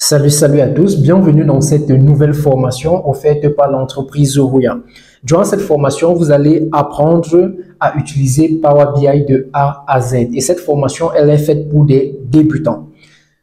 Salut à tous, bienvenue dans cette nouvelle formation offerte par l'entreprise Rouya. Durant cette formation, vous allez apprendre à utiliser Power BI de A à Z et cette formation, elle est faite pour des débutants.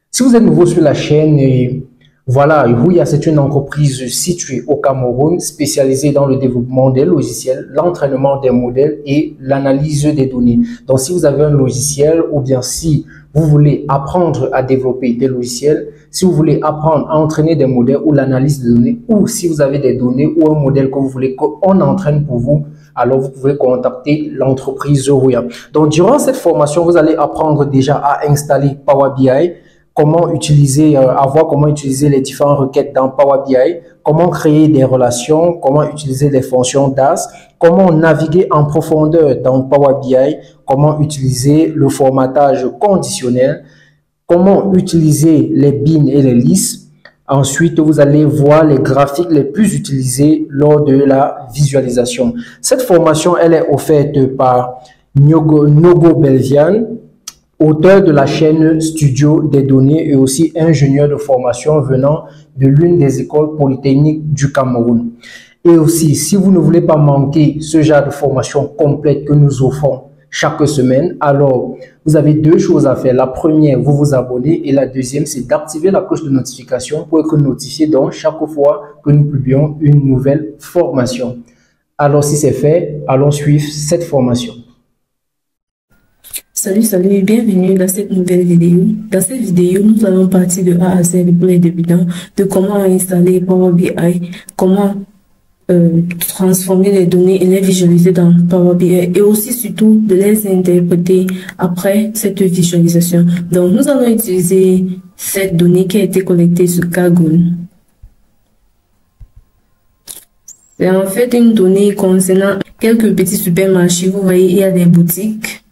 Si vous êtes nouveau sur la chaîne, voilà, Rouya, c'est une entreprise située au Cameroun spécialisée dans le développement des logiciels, l'entraînement des modèles et l'analyse des données. Donc, si vous avez un logiciel ou bien si vous voulez apprendre à développer des logiciels, si vous voulez apprendre à entraîner des modèles ou l'analyse de données, ou si vous avez des données ou un modèle que vous voulez qu'on entraîne pour vous, alors vous pouvez contacter l'entreprise Rouya. Donc, durant cette formation, vous allez apprendre déjà à installer Power BI, comment utiliser, comment utiliser les différentes requêtes dans Power BI, comment créer des relations, comment utiliser les fonctions DAS, comment naviguer en profondeur dans Power BI, comment utiliser le formatage conditionnel, comment utiliser les bins et les listes. Ensuite, vous allez voir les graphiques les plus utilisés lors de la visualisation. Cette formation, elle est offerte par Nogo Belvian, auteur de la chaîne Studio des données et aussi ingénieur de formation venant de l'une des écoles polytechniques du Cameroun. Et aussi, si vous ne voulez pas manquer ce genre de formation complète que nous offrons chaque semaine, alors vous avez deux choses à faire. La première, vous vous abonnez et la deuxième, c'est d'activer la cloche de notification pour être notifié donc chaque fois que nous publions une nouvelle formation. Alors si c'est fait, allons suivre cette formation. Salut, bienvenue dans cette nouvelle vidéo. Dans cette vidéo, nous allons partir de A à Z pour les débutants, de comment installer Power BI, comment transformer les données et les visualiser dans Power BI et aussi surtout de les interpréter après cette visualisation. Donc, nous allons utiliser cette donnée qui a été collectée sur Kaggle. C'est en fait une donnée concernant quelques petits supermarchés. Vous voyez, il y a des boutiques,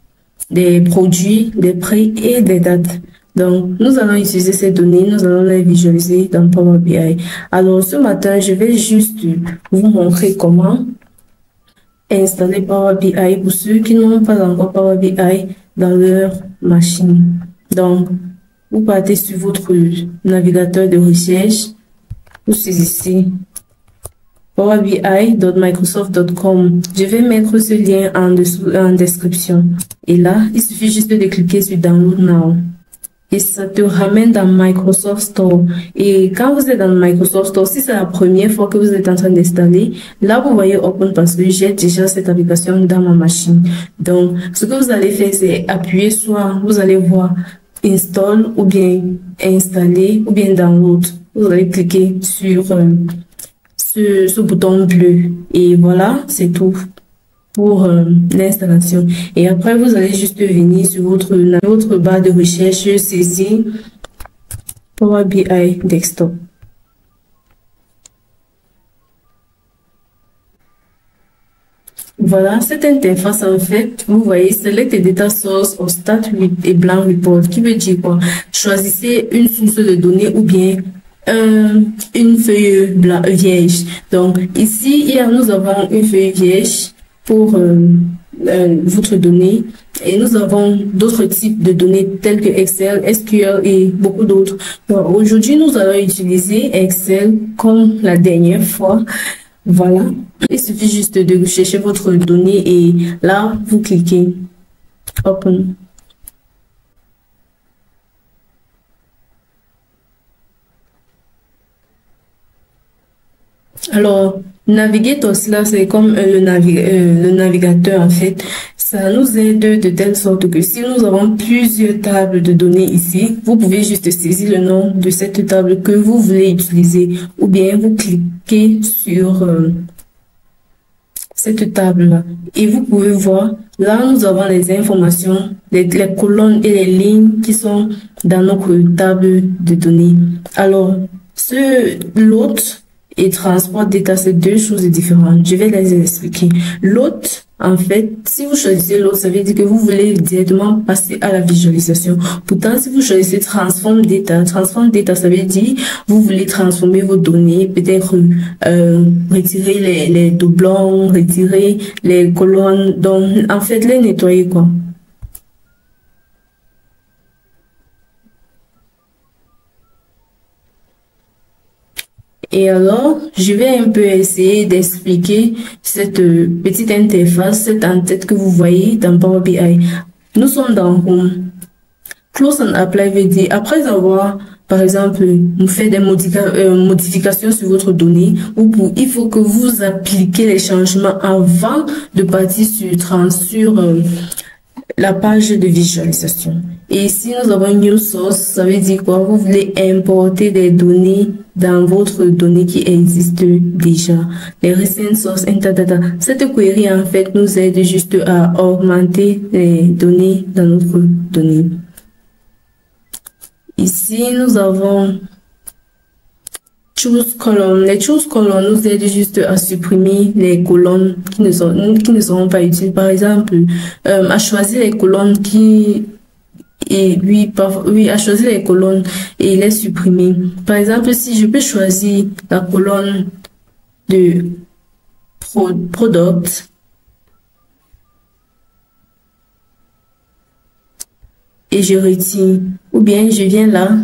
des produits, des prix et des dates. Donc, nous allons utiliser ces données, nous allons les visualiser dans Power BI. Alors, ce matin, je vais juste vous montrer comment installer Power BI pour ceux qui n'ont pas encore Power BI dans leur machine. Donc, vous partez sur votre navigateur de recherche, vous saisissez powerbi.microsoft.com. Je vais mettre ce lien en dessous en description. Et là, il suffit juste de cliquer sur Download Now. Et ça te ramène dans Microsoft Store. Et quand vous êtes dans Microsoft Store, si c'est la première fois que vous êtes en train d'installer, là vous voyez Open parce que j'ai déjà cette application dans ma machine. Donc, ce que vous allez faire, c'est appuyer soit vous allez voir Install ou bien Installer ou bien Download. Vous allez cliquer sur ce bouton bleu et voilà, c'est tout pour l'installation. Et après, vous allez juste venir sur votre barre de recherche, saisir Power BI Desktop. Voilà, cette interface, en fait, vous voyez, Select a Data Source or Start with a Blank Report, qui veut dire quoi? Choisissez une source de données ou bien une feuille vierge. Donc, ici, nous avons une feuille vierge pour votre donnée et nous avons d'autres types de données tels que Excel, SQL et beaucoup d'autres. Donc, aujourd'hui, nous allons utiliser Excel comme la dernière fois. Voilà. Il suffit juste de chercher votre donnée et là, vous cliquez Open. Alors, Navigator, là, c'est comme le navigateur, en fait. Ça nous aide de telle sorte que si nous avons plusieurs tables de données ici, vous pouvez juste saisir le nom de cette table que vous voulez utiliser ou bien vous cliquez sur cette table-là et vous pouvez voir, là, nous avons les informations, les colonnes et les lignes qui sont dans notre table de données. Alors, l'autre et transport data, c'est deux choses différentes. Je vais les expliquer. L'autre, en fait, si vous choisissez l'autre, ça veut dire que vous voulez directement passer à la visualisation. Pourtant, si vous choisissez transform data, ça veut dire vous voulez transformer vos données, peut-être retirer les doublons, retirer les colonnes, donc en fait les nettoyer quoi. Et alors, je vais un peu essayer d'expliquer cette petite interface, cette en-tête que vous voyez dans Power BI. Nous sommes dans Home. Close and Apply veut dire, après avoir, par exemple, fait des modifications sur votre donnée, il faut que vous appliquez les changements avant de partir sur la page de visualisation. Et ici, nous avons New Source, ça veut dire quoi? Vous voulez importer des données dans votre donnée qui existe déjà. Les recent sources, data. Cette query, en fait, nous aide juste à augmenter les données dans notre donnée. Ici, nous avons Choose Column. Les Choose Column nous aident juste à supprimer les colonnes qui ne seront pas utiles. Par exemple, à choisir les colonnes à choisir les colonnes et les supprimer. Par exemple, si je peux choisir la colonne de Product, et je retire, ou bien je viens là,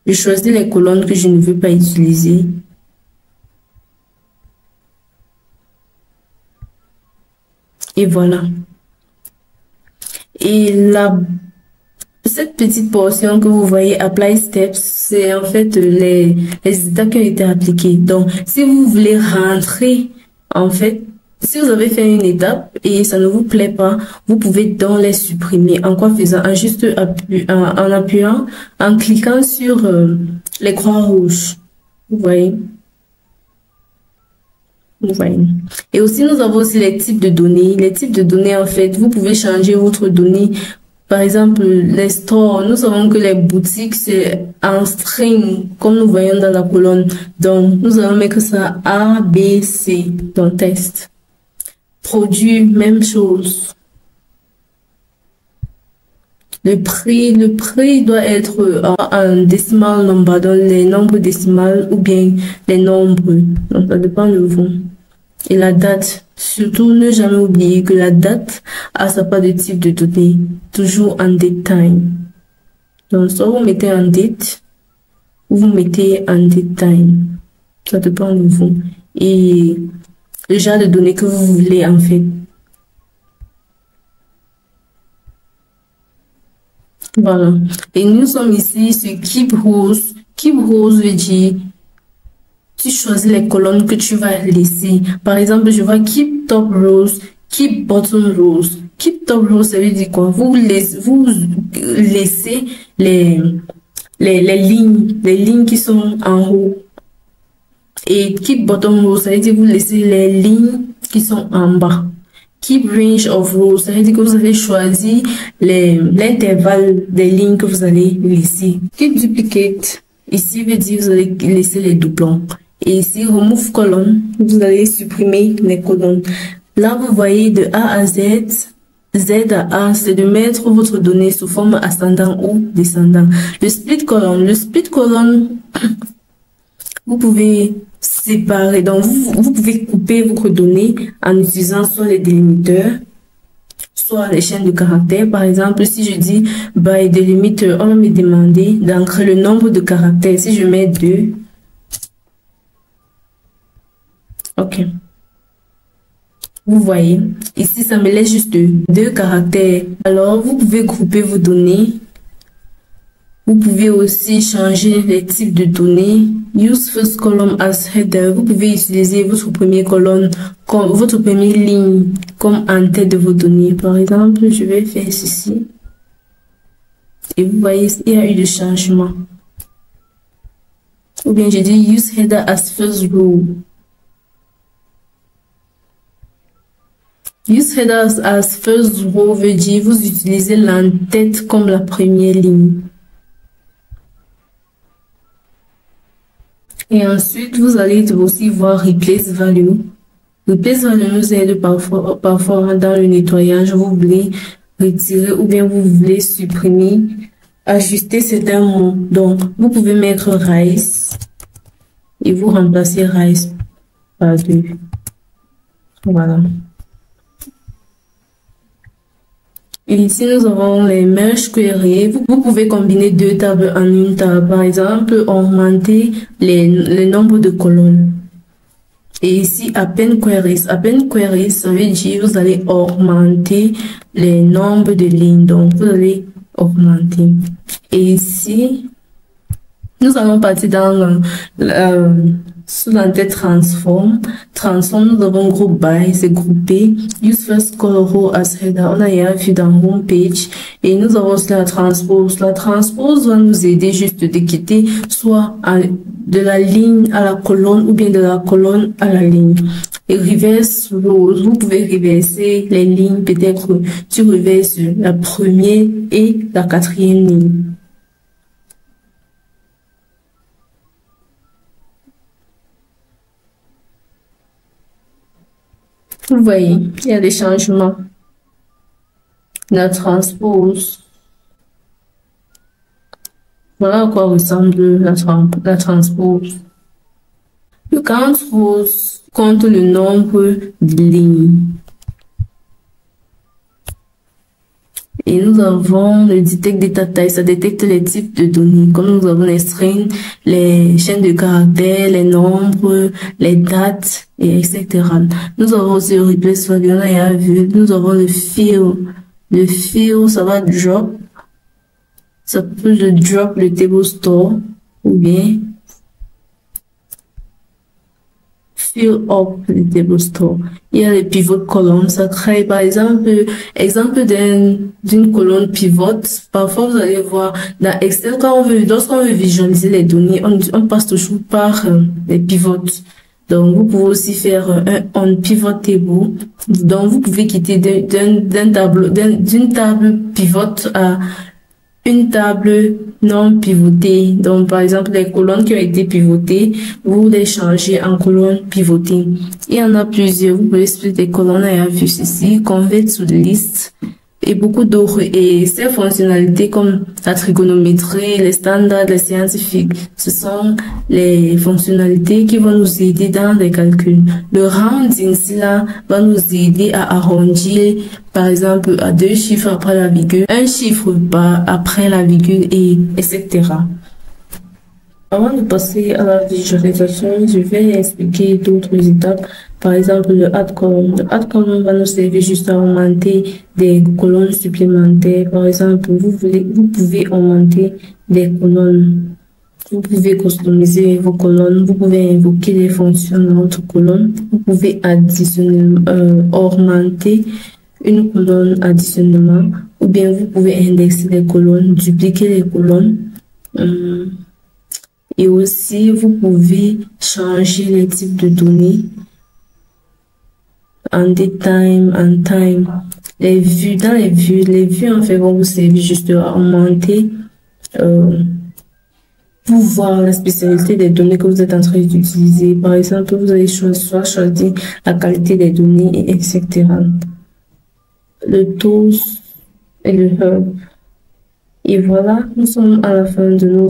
je choisis les colonnes que je ne veux pas utiliser. Et voilà. Et cette petite portion que vous voyez, Apply Steps, c'est en fait les étapes qui ont été appliquées. Donc, si vous voulez rentrer, en fait, si vous avez fait une étape et ça ne vous plaît pas, vous pouvez donc les supprimer. En quoi faisant? En appuyant, en cliquant sur les croix rouges. Vous voyez? Vous voyez. Et aussi, nous avons aussi les types de données. Les types de données, en fait, vous pouvez changer votre donnée. Par exemple, les stores, nous savons que les boutiques, c'est en string, comme nous voyons dans la colonne. Donc, nous allons mettre ça A, B, C dans test. Produit, même chose. Le prix doit être en décimal number, dans les nombres décimales ou bien les nombres. Donc, ça dépend de vous. Et la date, surtout ne jamais oublier que la date a sa part de type de données, toujours en date time. Donc, soit vous mettez en date, ou vous mettez en date time. Ça dépend de vous. Et le genre de données que vous voulez, en fait. Voilà. Et nous sommes ici sur Keep Rows. Keep Rows veut dire tu choisis les colonnes que tu vas laisser. Par exemple, je vois Keep Top Rows, Keep Bottom Rows. Keep Top Rows, ça veut dire quoi? Vous laissez les lignes qui sont en haut. Et Keep Bottom Rows, ça veut dire vous laissez les lignes qui sont en bas. Keep Range of Rows, ça veut dire que vous allez choisir l'intervalle des lignes que vous allez laisser. Keep Duplicate, ici veut dire que vous allez laisser les doublons. Et ici, Remove Column, vous allez supprimer les colonnes. Là, vous voyez de A à Z, Z à A, c'est de mettre votre donnée sous forme ascendant ou descendant. Le Split Column, vous pouvez séparer. Donc, vous pouvez couper votre donnée en utilisant soit les délimiteurs, soit les chaînes de caractères. Par exemple, si je dis by delimiter, on va me demander d'ancrer le nombre de caractères. Si je mets 2, ok. Vous voyez, ici, ça me laisse juste 2 caractères. Alors, vous pouvez grouper vos données. Vous pouvez aussi changer les types de données. Use first column as header. Vous pouvez utiliser votre première colonne, comme votre première ligne, comme en tête de vos données. Par exemple, je vais faire ceci. Et vous voyez, il y a eu des changements. Ou bien je dis use header as first row. Use header as first row veut dire vous utilisez l'entête comme la première ligne. Et ensuite, vous allez aussi voir Replace Value. Replace Value nous aide parfois dans le nettoyage. Vous voulez retirer ou bien vous voulez supprimer, ajuster certains mots. Donc, vous pouvez mettre Rise et vous remplacez Rise par 2. Voilà. Ici, nous avons les merge query. Vous pouvez combiner deux tables en une table. Par exemple, augmenter les nombres de colonnes. Et ici, append queries. Append queries, ça veut dire vous allez augmenter les nombres de lignes. Donc, vous allez augmenter. Et ici, nous allons partir dans sous l'entête transform. Transform, nous avons group by, c'est groupé. Use first color row as header. On a déjà vu dans home page. Et nous avons la transpose. La transpose va nous aider juste de quitter soit de la ligne à la colonne ou bien de la colonne à la ligne. Et reverse rows, vous pouvez reverser les lignes. Peut-être tu reverses la première et la quatrième ligne. Vous voyez, il y a des changements. La transpose. Voilà à quoi ressemble la transpose. Le count rows compte le nombre de lignes. Et nous avons le detect data type, ça détecte les types de données, comme nous avons les strings, les chaînes de caractères, les nombres, les dates, et etc. Nous avons aussi le replace value, on a déjà vu. Nous avons le fill. Le fill, ça va drop. Ça peut le drop le table store, ou bien fill up le table store. Il y a les pivot columns, ça crée par exemple d'une colonne pivot. Parfois vous allez voir dans Excel lorsqu'on veut visualiser les données, on passe toujours par les pivots. Donc vous pouvez aussi faire un on pivot table. Donc vous pouvez quitter d'une table pivot à une table non pivotée. Donc, par exemple, les colonnes qui ont été pivotées, vous les changez en colonnes pivotées. Il y en a plusieurs. Vous pouvez split des colonnes à vue ici, convert to list et beaucoup d'autres. Et ces fonctionnalités comme la trigonométrie, les standards, les scientifiques, ce sont les fonctionnalités qui vont nous aider dans les calculs. Le rounding, cela va nous aider à arrondir, par exemple, à 2 chiffres après la virgule, un chiffre bas après la virgule, et etc. Avant de passer à la visualisation, je vais expliquer d'autres étapes. Par exemple, le add column. Le add column va nous servir juste à augmenter des colonnes supplémentaires. Par exemple, vous pouvez augmenter des colonnes. Vous pouvez customiser vos colonnes. Vous pouvez invoquer les fonctions de votre colonne. Vous pouvez additionner, augmenter une colonne additionnellement. Ou bien vous pouvez indexer les colonnes, dupliquer les colonnes. Et aussi, vous pouvez changer les types de données en daytime, en time. Les vues, dans les vues en fait vont vous servir juste à augmenter pour voir la spécialité des données que vous êtes en train d'utiliser. Par exemple, vous allez choisir la qualité des données, etc. Le tools et le hub. Et voilà, nous sommes à la fin de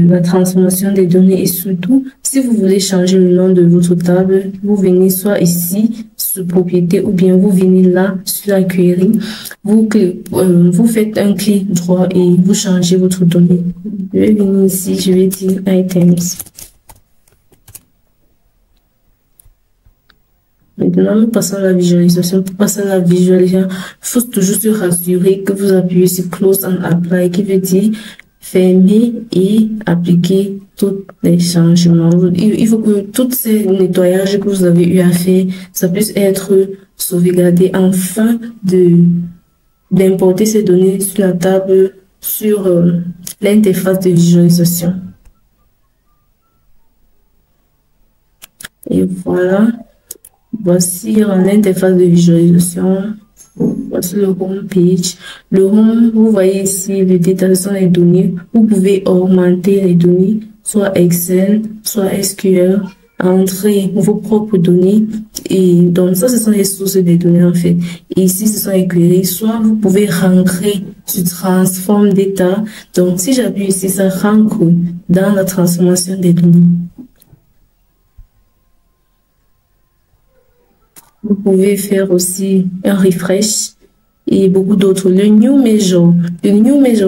la transformation des données. Et surtout, si vous voulez changer le nom de votre table, vous venez soit ici sur propriété ou bien vous venez là sur la query, vous faites un clic droit et vous changez votre donnée. Je vais venir ici, je vais dire items. Maintenant, nous passons à la visualisation. Pour passer à la visualisation, il faut toujours se rassurer que vous appuyez sur Close and Apply, qui veut dire fermer et appliquer tous les changements. Il faut que tous ces nettoyages que vous avez eu à faire, ça puisse être sauvegardé afin d'importer ces données sur la table, sur l'interface de visualisation. Et voilà. Voici l'interface de visualisation. Voici le home page. Le home, vous voyez ici le détail sont les données. Vous pouvez augmenter les données, soit Excel, soit SQL, entrer vos propres données. Et donc ça, ce sont les sources des données en fait. Et ici, ce sont les queries. Soit vous pouvez rentrer sur Transform Data. Donc si j'appuie ici, ça rentre dans la transformation des données. Vous pouvez faire aussi un refresh et beaucoup d'autres. Le New Measure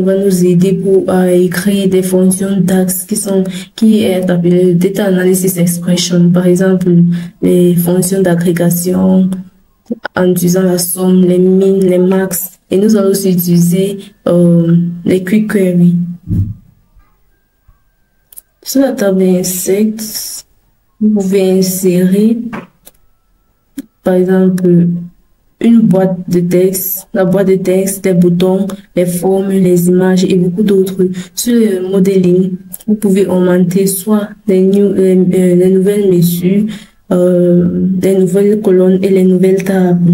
va nous aider à écrire des fonctions DAX qui est appelée Data Analysis Expression. Par exemple, les fonctions d'agrégation en utilisant la somme, les min, les max. Et nous allons aussi utiliser les quick query. Sur la table Insect, vous pouvez insérer, par exemple, une boîte de texte, la boîte de texte, des boutons, les formules, les images et beaucoup d'autres. Sur le modeling, vous pouvez augmenter soit les nouvelles mesures, les nouvelles colonnes et les nouvelles tables.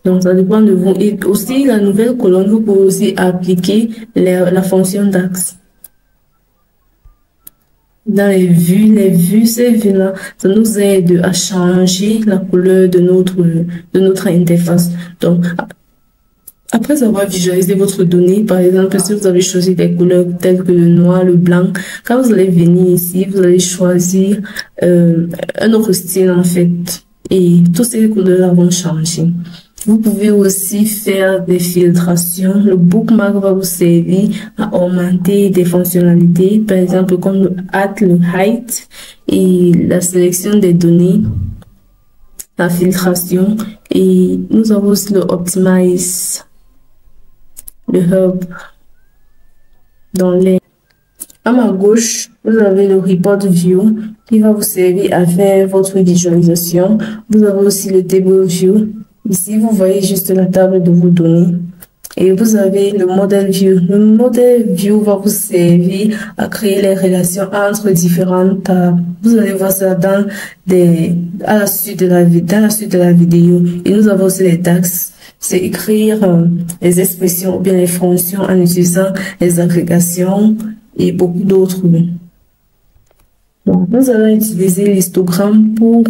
Donc, ça dépend de vous. Et aussi, la nouvelle colonne, vous pouvez aussi appliquer la fonction DAX. Dans les vues, ces vues-là, ça nous aide à changer la couleur de notre interface. Donc, après avoir visualisé votre donnée, par exemple, si vous avez choisi des couleurs telles que le noir, le blanc, quand vous allez venir ici, vous allez choisir un autre style en fait. Et toutes ces couleurs-là vont changer. Vous pouvez aussi faire des filtrations. Le bookmark va vous servir à augmenter des fonctionnalités, par exemple comme le add, le hide et la sélection des données, la filtration. Et nous avons aussi le optimize, le hub. À ma gauche, vous avez le report view qui va vous servir à faire votre visualisation. Vous avez aussi le table view. Ici, vous voyez juste la table de vos données. Et vous avez le model view. Le model view va vous servir à créer les relations entre différentes tables. Vous allez voir ça dans la suite de la vidéo. Et nous avons aussi les tags. C'est écrire les expressions ou bien les fonctions en utilisant les agrégations et beaucoup d'autres. Donc, nous allons utiliser l'histogramme pour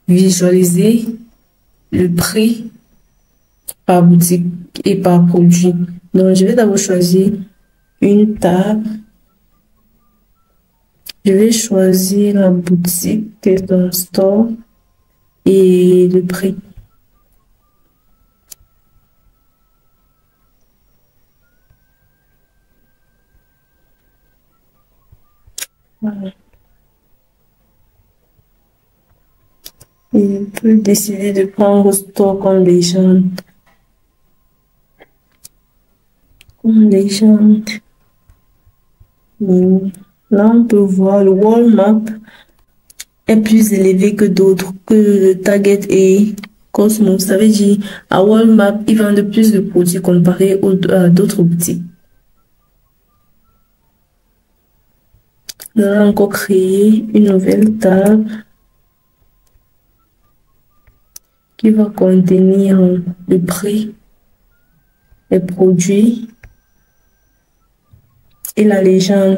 visualiser le prix par boutique et par produit. Donc, je vais d'abord choisir une table. Je vais choisir la boutique qui est dans le store et le prix. Voilà. Et on peut décider de prendre store comme légende. Là, on peut voir le wall map est plus élevé que d'autres, que le Target et Cosmos. Ça veut dire, à wall map, ils vendent plus de produits comparé à d'autres boutiques. Nous allons encore créer une nouvelle table qui va contenir le prix, les produits et la légende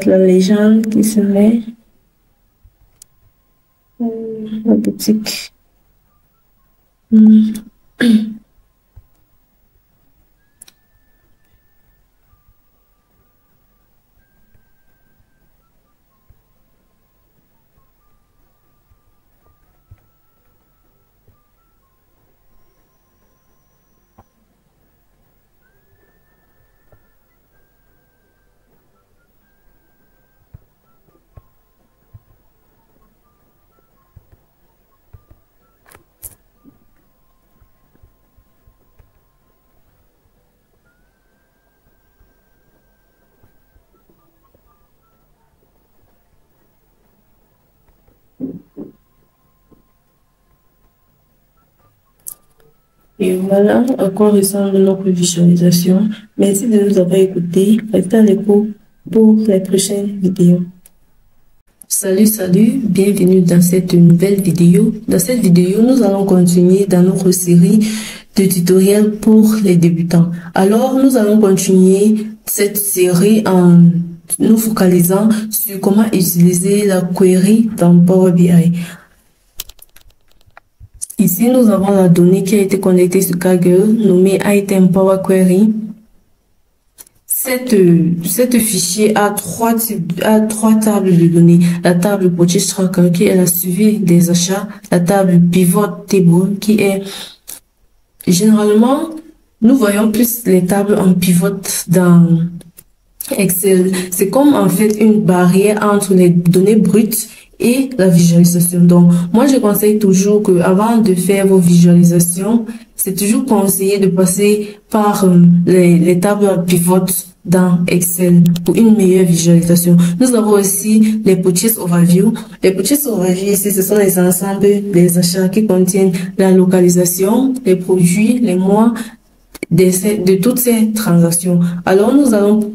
qui serait la boutique. Et voilà à quoi ressemble notre visualisation. Merci de nous avoir écoutés. Restez à l'écoute pour les prochaines vidéos. Salut, bienvenue dans cette nouvelle vidéo. Dans cette vidéo, nous allons continuer dans notre série de tutoriels pour les débutants. Alors, nous allons continuer cette série en nous focalisant sur comment utiliser la query dans Power BI. Ici, nous avons la donnée qui a été connectée sur Kaggle, nommée Item Power Query. Cette fichier a trois tables de données. La table Purchase Tracker qui est la suivi des achats. La table Pivot Table qui est Généralement, nous voyons plus les tables en pivot dans Excel. C'est comme en fait une barrière entre les données brutes et la visualisation. Donc, moi, je conseille toujours que avant de faire vos visualisations, c'est toujours conseillé de passer par les tables en pivot dans Excel pour une meilleure visualisation. Nous avons aussi les purchase overview. Les purchase overview ici, ce sont les ensembles des achats qui contiennent la localisation, les produits, les mois de toutes ces transactions. Alors, nous allons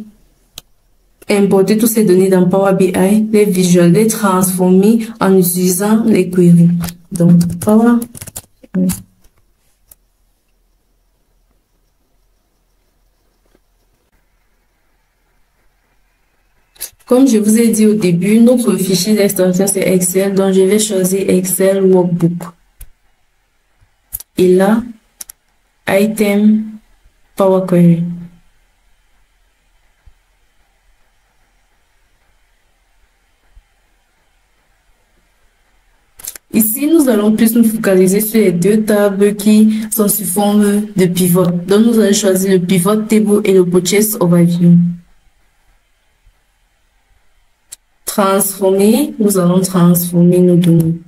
importer toutes ces données dans Power BI, les visualiser, les transformer en utilisant les queries. Donc, Power BI. Comme je vous ai dit au début, notre fichier d'extension c'est Excel, donc je vais choisir Excel Workbook. Et là, Item Power Query. Ici, nous allons plus nous focaliser sur les deux tables qui sont sous forme de pivot. Donc, nous allons choisir le pivot table et le purchase overview. Transformer, nous allons transformer nos données.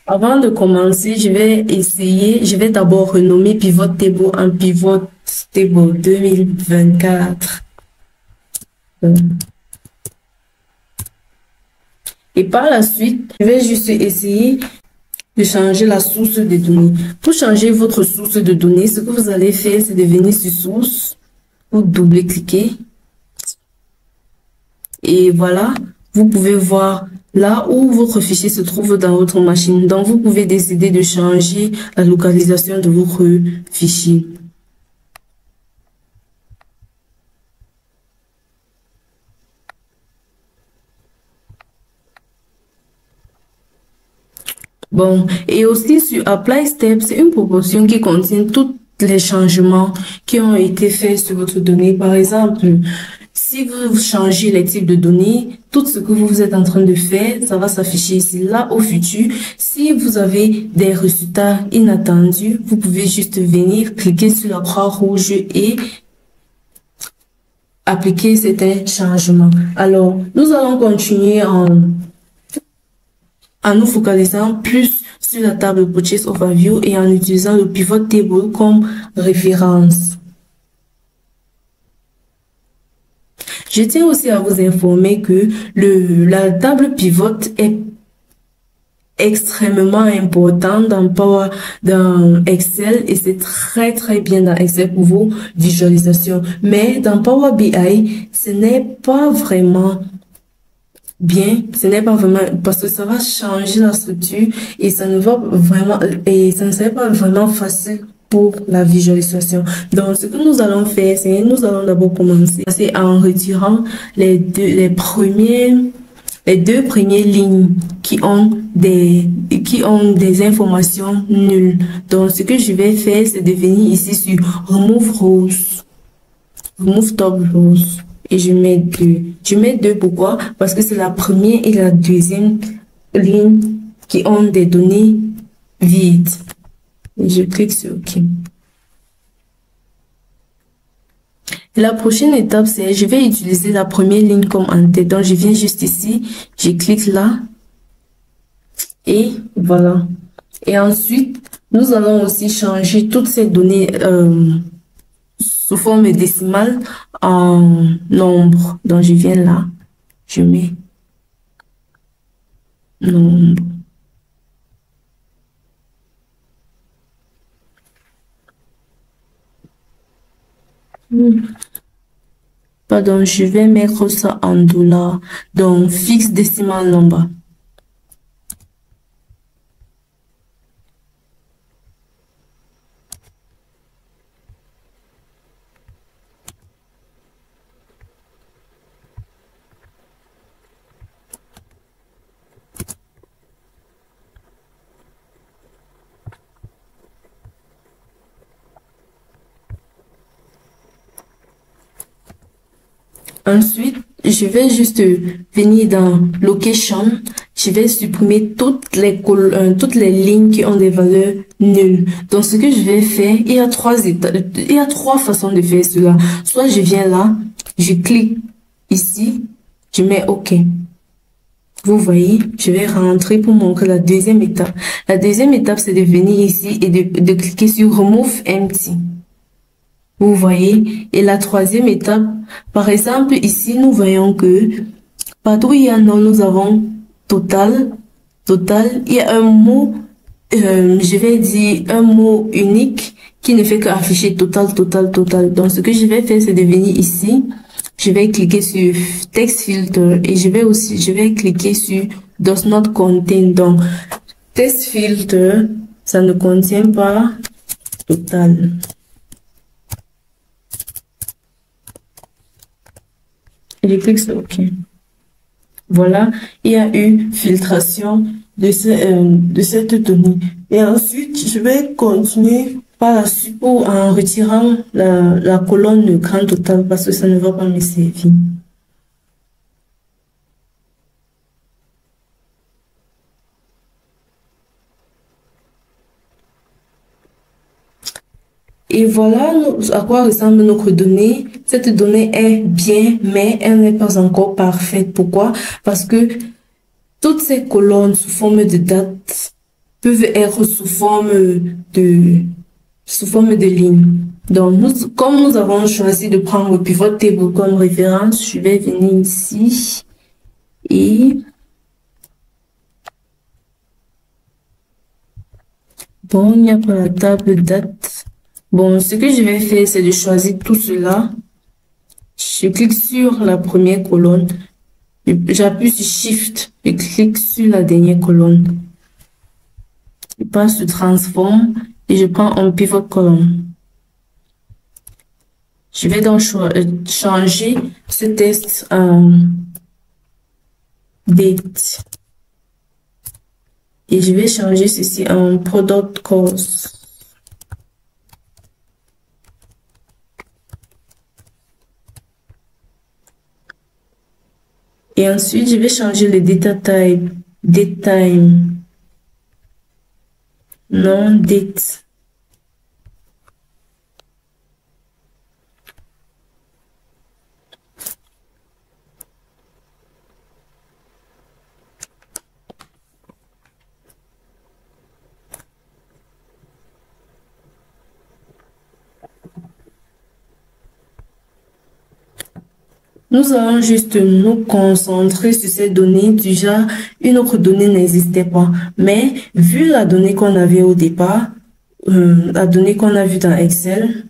Avant de commencer, je vais d'abord renommer pivot table en pivot table 2024. Et par la suite, je vais juste essayer de changer la source de données. Pour changer votre source de données, ce que vous allez faire, c'est de venir sur source, ou double-cliquer. Et voilà, vous pouvez voir là où votre fichier se trouve dans votre machine. Donc, vous pouvez décider de changer la localisation de votre fichier. Bon, et aussi sur Apply Step, c'est une proposition qui contient tous les changements qui ont été faits sur votre donnée. Par exemple, si vous changez les types de données, tout ce que vous êtes en train de faire, ça va s'afficher ici. Là, au futur, si vous avez des résultats inattendus, vous pouvez juste venir cliquer sur la croix rouge et appliquer certains changements. Alors, nous allons continuer en nous focalisant plus sur la table Purchase Overview et en utilisant le Pivot Table comme référence. Je tiens aussi à vous informer que la table Pivot est extrêmement important dans Excel et c'est très bien dans Excel pour vos visualisations. Mais dans Power BI, ce n'est pas vraiment bien, ce n'est pas vraiment parce que ça va changer la structure et ça ne serait pas vraiment facile pour la visualisation. Donc, ce que nous allons faire, c'est nous allons d'abord commencer en retirant les deux premières lignes qui ont des informations nulles. Donc, ce que je vais faire, c'est de venir ici sur Remove Rows, Remove Top Rows. Et je mets deux. Je mets deux pourquoi? Parce que c'est la première et la deuxième ligne qui ont des données vides. Et je clique sur OK. La prochaine étape, c'est je vais utiliser la première ligne comme en-tête. Donc, je viens juste ici, je clique là. Et voilà. Et ensuite, nous allons aussi changer toutes ces données sous forme décimale en nombre. Donc, je viens là, je mets nombre. Pardon, je vais mettre ça en dollars. Donc, fixe décimal number. Ensuite, je vais juste venir dans Location. Je vais supprimer toutes les lignes qui ont des valeurs nulles. Donc, ce que je vais faire, il y a trois façons de faire cela. Soit je viens là, je clique ici, je mets OK. Vous voyez, je vais rentrer pour montrer la deuxième étape. La deuxième étape, c'est de venir ici et de cliquer sur Remove Empty. Vous voyez, et la troisième étape, par exemple, ici, nous voyons que partout où il y a non, nous avons total, il y a un mot, je vais dire un mot unique qui ne fait qu'afficher total. Donc, ce que je vais faire, c'est de venir ici. Je vais cliquer sur Text Filter et je vais cliquer sur Does Not Contain. Donc, Text Filter, ça ne contient pas total. Et je clique sur OK. Voilà, il y a eu filtration de cette donnée. Et ensuite, je vais continuer par la suite en retirant la colonne de grand total parce que ça ne va pas me servir. Et voilà à quoi ressemble notre donnée. Cette donnée est bien, mais elle n'est pas encore parfaite. Pourquoi? Parce que toutes ces colonnes sous forme de date peuvent être sous forme de ligne. Donc, comme nous avons choisi de prendre pivot table comme référence, je vais venir ici et bon, il n'y a pas la table date. Bon, ce que je vais faire, c'est de choisir tout cela. Je clique sur la première colonne. J'appuie sur Shift. Je clique sur la dernière colonne. Je passe sur Transform et je prends un pivot column. Je vais donc changer ce texte en date. Et je vais changer ceci en product cost. Et ensuite, je vais changer le data type, date time, non date. Nous allons juste nous concentrer sur ces données. Déjà, une autre donnée n'existait pas. Mais vu la donnée qu'on avait au départ, la donnée qu'on a vue dans Excel,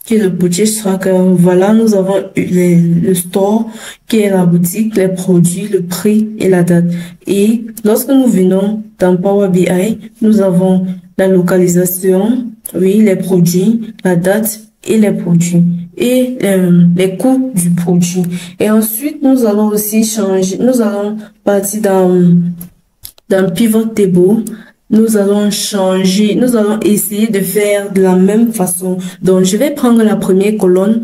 qui est le purchase tracker, voilà, nous avons le store, qui est la boutique, les produits, le prix et la date. Et lorsque nous venons dans Power BI, nous avons la localisation, oui, les produits, la date et les produits et les coûts du produit. Et ensuite, nous allons aussi changer, nous allons partir dans Pivot Table. Nous allons changer, nous allons essayer de faire de la même façon. Donc, je vais prendre la première colonne.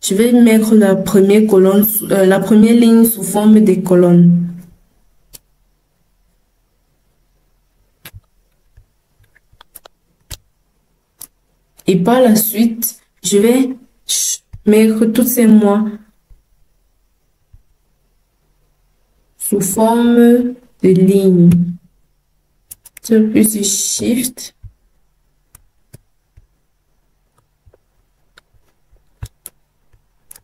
Je vais mettre la première colonne, la première ligne sous forme de colonne. Et par la suite, je vais mettre tous ces mois sous forme de ligne. Je appuie sur Shift.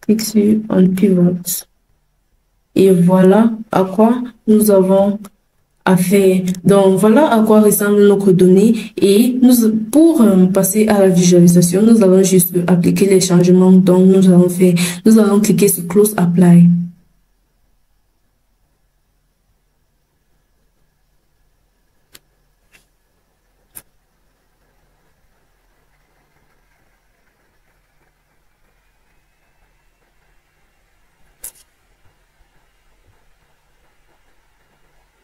Clique sur On Pivot. Et voilà à quoi nous avons affaire. Donc, voilà à quoi ressemble notre donnée. Et pour passer à la visualisation, nous allons juste appliquer les changements dont nous allons faire. Nous allons cliquer sur Close Apply.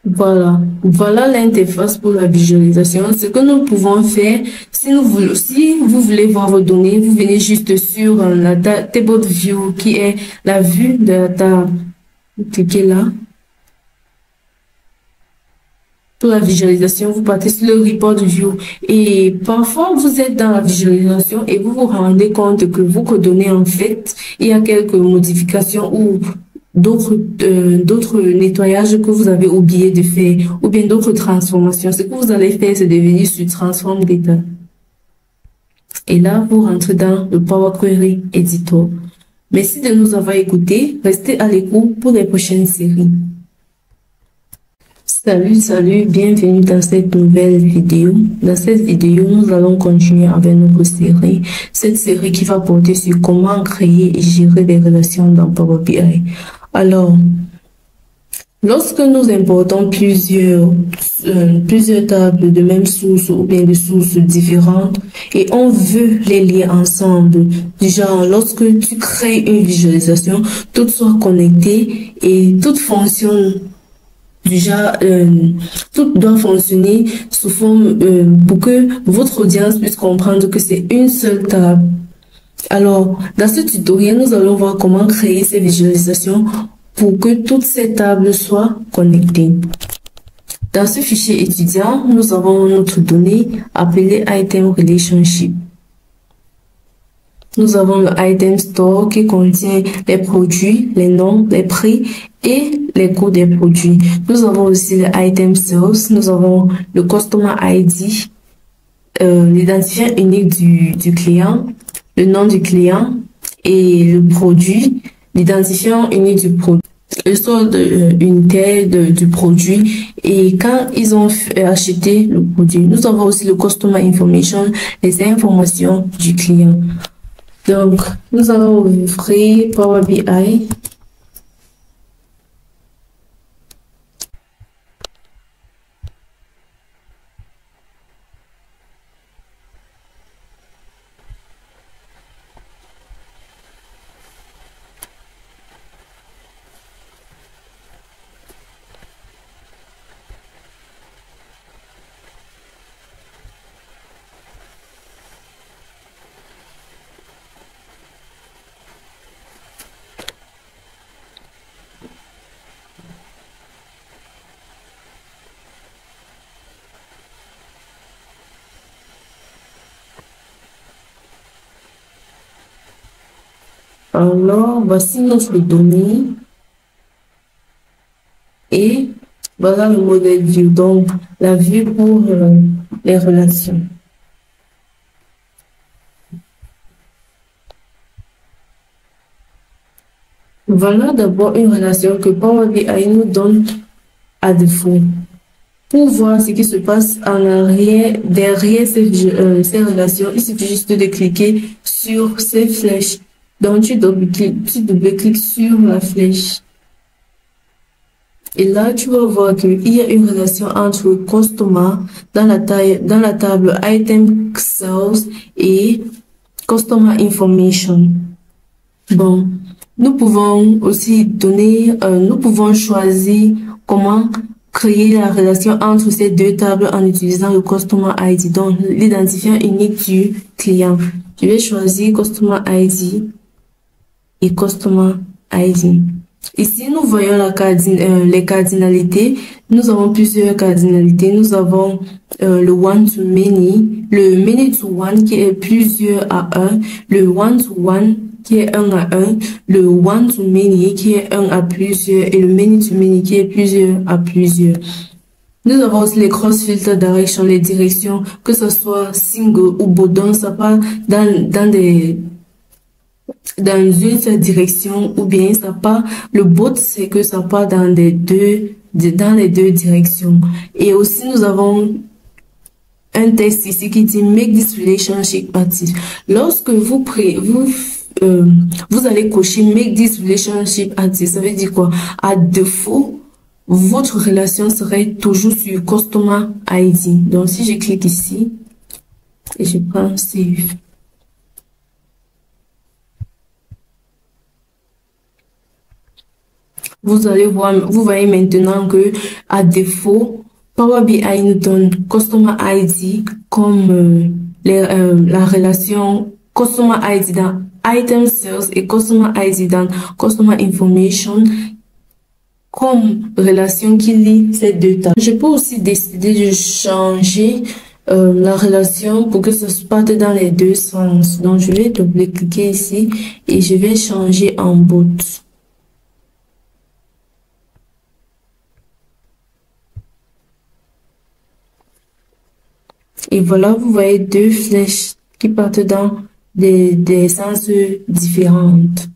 Voilà l'interface pour la visualisation. Ce que nous pouvons faire, si vous voulez voir vos données, vous venez juste sur la table view qui est la vue de la table. Vous cliquez là. Pour la visualisation, vous partez sur le report view et parfois vous êtes dans la visualisation et vous vous rendez compte que vos coordonnées, en fait, il y a quelques modifications ou d'autres nettoyages que vous avez oublié de faire ou bien d'autres transformations. Ce que vous allez faire, c'est de venir sur Transform Data. Et là, vous rentrez dans le Power Query Editor. Merci de nous avoir écoutés. Restez à l'écoute pour les prochaines séries. Salut, bienvenue dans cette nouvelle vidéo. Dans cette vidéo, nous allons continuer avec notre série. Cette série qui va porter sur comment créer et gérer des relations dans Power BI. Alors, lorsque nous importons plusieurs tables de même source ou bien de sources différentes et on veut les lier ensemble, du genre lorsque tu crées une visualisation, tout soit connecté et tout fonctionne. Déjà, tout doit fonctionner sous forme pour que votre audience puisse comprendre que c'est une seule table. Alors, dans ce tutoriel, nous allons voir comment créer ces visualisations pour que toutes ces tables soient connectées. Dans ce fichier étudiant, nous avons notre donnée appelée Item Relationship. Nous avons le Item Store qui contient les produits, les noms, les prix et les coûts des produits. Nous avons aussi le Item Sales, nous avons le Customer ID, l'identifiant unique du client, le nom du client et le produit, l'identifiant unique du produit, le solde unitaire du produit et quand ils ont acheté le produit. Nous avons aussi le Customer Information, les informations du client. Donc, nous allons ouvrir Power BI. Alors, voici notre donnée et voilà le modèle view, donc la vue pour les relations. Voilà d'abord une relation que Power BI nous donne à défaut. Pour voir ce qui se passe en arrière, derrière ces relations, il suffit juste de cliquer sur ces flèches. Donc, tu double-cliques sur la flèche. Et là, tu vas voir qu'il y a une relation entre Customer dans la table Item Sales et Customer Information. Bon, nous pouvons aussi nous pouvons choisir comment créer la relation entre ces deux tables en utilisant le Customer ID, donc l'identifiant unique du client. Je vais choisir Customer ID et Customer ID. Ici, nous voyons les cardinalités. Nous avons plusieurs cardinalités. Nous avons le one-to-many, le many-to-one qui est plusieurs à un, le one-to-one qui est 1 à 1, le one-to-many qui est 1 à plusieurs et le many-to-many qui est plusieurs à plusieurs. Nous avons aussi les cross-filter direction, les directions, que ce soit single ou bottom, ça part dans une seule direction ou bien ça part, le bot c'est que ça part dans les deux directions. Et aussi nous avons un texte ici qui dit make this relationship active. Lorsque vous allez cocher make this relationship active, ça veut dire quoi? À défaut, votre relation serait toujours sur Customer ID. Donc si je clique ici et je prends Save. vous allez voir, vous voyez maintenant que à défaut, Power BI nous donne Customer ID comme la relation Customer ID dans Item Sales et Customer ID dans Customer Information comme relation qui lie ces deux tables. Je peux aussi décider de changer la relation pour que ça se parte dans les deux sens. Donc, je vais double-cliquer ici et je vais changer en bot. Et voilà, vous voyez deux flèches qui partent dans des sens différentes.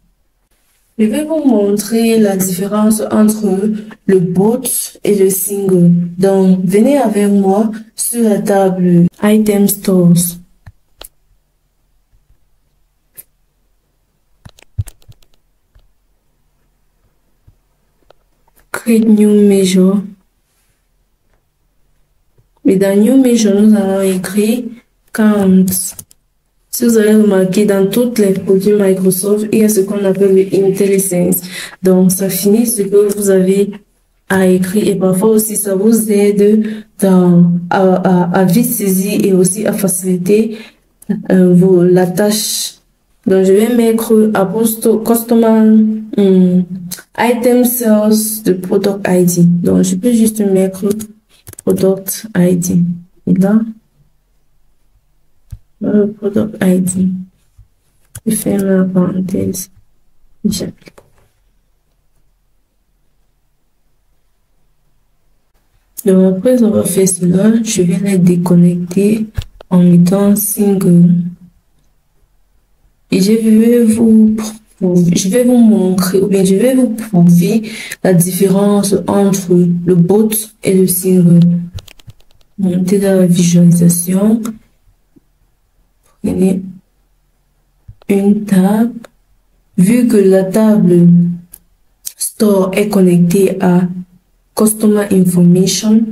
Je vais vous montrer la différence entre le bot et le single. Donc, venez avec moi sur la table Item Stores. Create New Measure. Et dans New Measure, nous allons écrire Count. Si vous avez remarqué, dans tous les produits Microsoft, il y a ce qu'on appelle le IntelliSense. Donc, ça finit ce que vous avez à écrire et parfois aussi, ça vous aide à vite saisir et aussi à faciliter la tâche. Donc, je vais mettre Customer Item Sales de Product ID. Donc, je peux juste mettre Product ID. Et là, le Product ID. Je ferme la parenthèse. J'applique. Donc, après avoir fait cela, je vais les déconnecter en mettant single. Et je vais vous montrer, ou bien je vais vous prouver la différence entre le bot et le single. Montez dans la visualisation. Prenez une table. Vu que la table Store est connectée à Customer Information,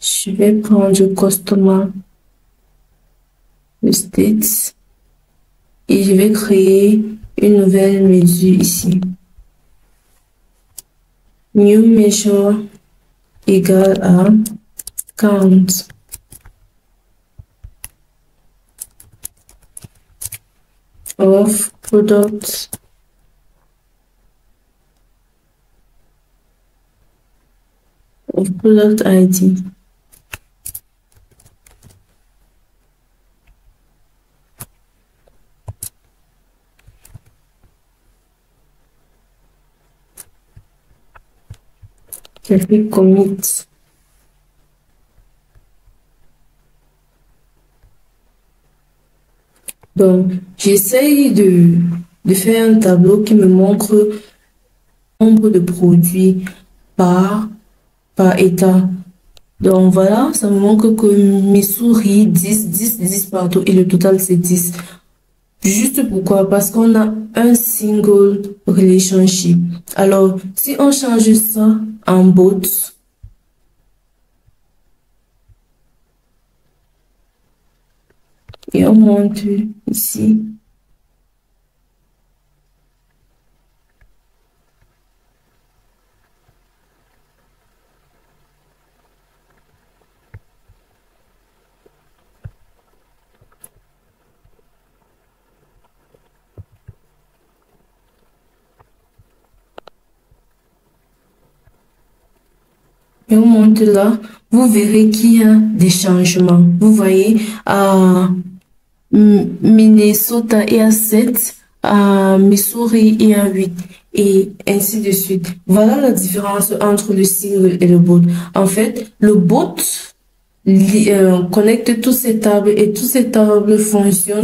je vais prendre Customer States et je vais créer une nouvelle mesure ici. New Measure égale à Count. Of Product ID. Je fais commit. Donc, j'essaye de faire un tableau qui me montre le nombre de produits par état. Donc voilà, ça me montre que mes souris 10 partout et le total c'est 10. Juste pourquoi? Parce qu'on a un single relationship. Alors, si on change ça en bot, et on monte ici. Et on monte là, vous verrez qu'il y a des changements. Vous voyez, à Minnesota est à 7, à Missouri est à 8, et ainsi de suite. Voilà la différence entre le single et le bot. En fait, le bot connecte toutes ces tables et toutes ces tables fonctionnent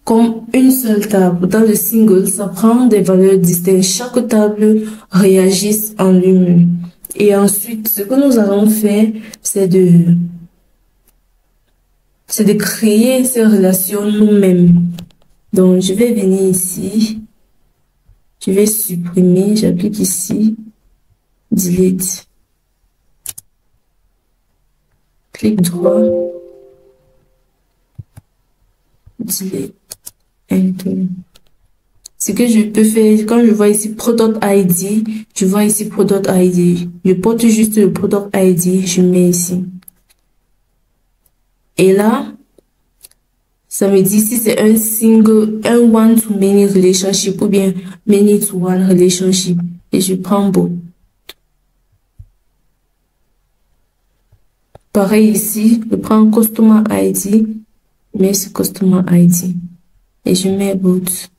comme une seule table. Dans le single, ça prend des valeurs distinctes. Chaque table réagit en lui-même. Et ensuite, ce que nous allons faire, c'est de créer ces relations nous-mêmes. Donc, je vais venir ici. Je vais supprimer. J'applique ici. Delete. Clic droit. Delete. Enter. Ce que je peux faire, quand je vois ici Product ID, je vois ici Product ID. Je porte juste le Product ID, je mets ici. Et là, ça me dit si c'est un one-to-many relationship ou bien many-to-one relationship. Et je prends both. Pareil ici, je prends Customer ID, mais c'est Customer ID. Et je mets both.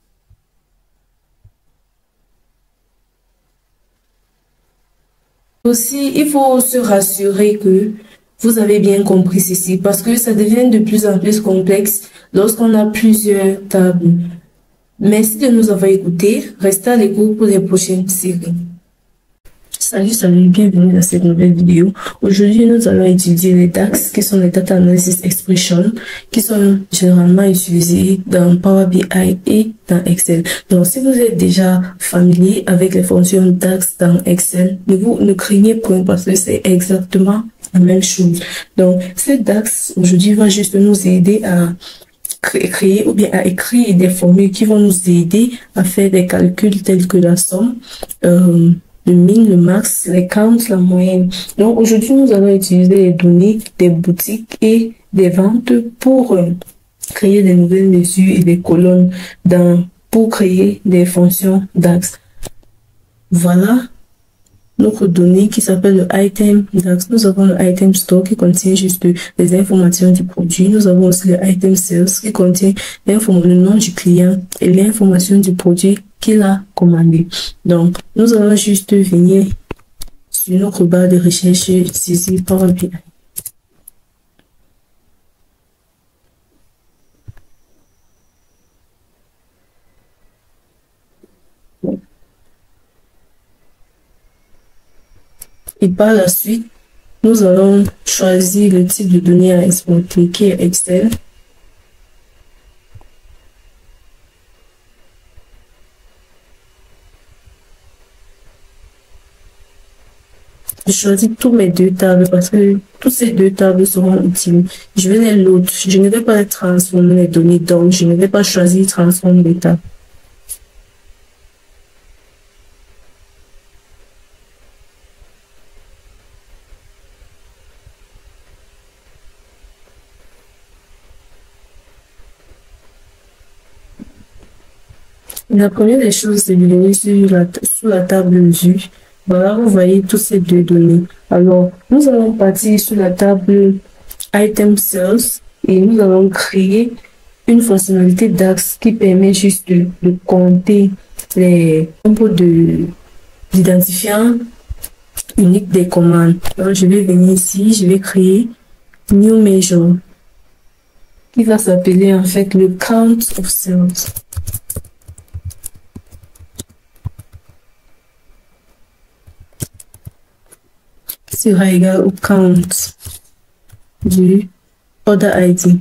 Aussi, il faut se rassurer que vous avez bien compris ceci parce que ça devient de plus en plus complexe lorsqu'on a plusieurs tables. Merci de nous avoir écoutés. Restez à l'écoute pour les prochaines séries. Salut, bienvenue dans cette nouvelle vidéo. Aujourd'hui, nous allons étudier les DAX, qui sont les Data Analysis Expressions, qui sont généralement utilisés dans Power BI et dans Excel. Donc, si vous êtes déjà familier avec les fonctions DAX dans Excel, ne craignez point parce que c'est exactement la même chose. Donc, ce DAX, aujourd'hui, va juste nous aider à créer ou bien à écrire des formules qui vont nous aider à faire des calculs tels que la somme, le min, le max, les counts, la moyenne. Donc aujourd'hui, nous allons utiliser les données des boutiques et des ventes pour créer des nouvelles mesures et des colonnes pour créer des fonctions DAX. Voilà notre donnée qui s'appelle le item DAX. Nous avons le item store qui contient juste les informations du produit. Nous avons aussi le item sales qui contient le nom du client et l'information du produit qu'il a commandé. Donc, nous allons juste venir sur notre barre de recherche saisie par un BI. Et par la suite, nous allons choisir le type de données à exporter qui est Excel. Je choisis tous mes deux tables parce que toutes ces deux tables seront utiles. Je vais les load. Je ne vais pas les transformer les données, donc je ne vais pas choisir transformer les tables. La première des choses, c'est de venir sur la table vue. Voilà, vous voyez toutes ces deux données. Alors, nous allons partir sur la table Item Sales et nous allons créer une fonctionnalité DAX qui permet juste de compter les nombres d'identifiants uniques des commandes. Alors, je vais venir ici, je vais créer New Measure qui va s'appeler en fait le Count of Sales. Sera égal au count du order ID.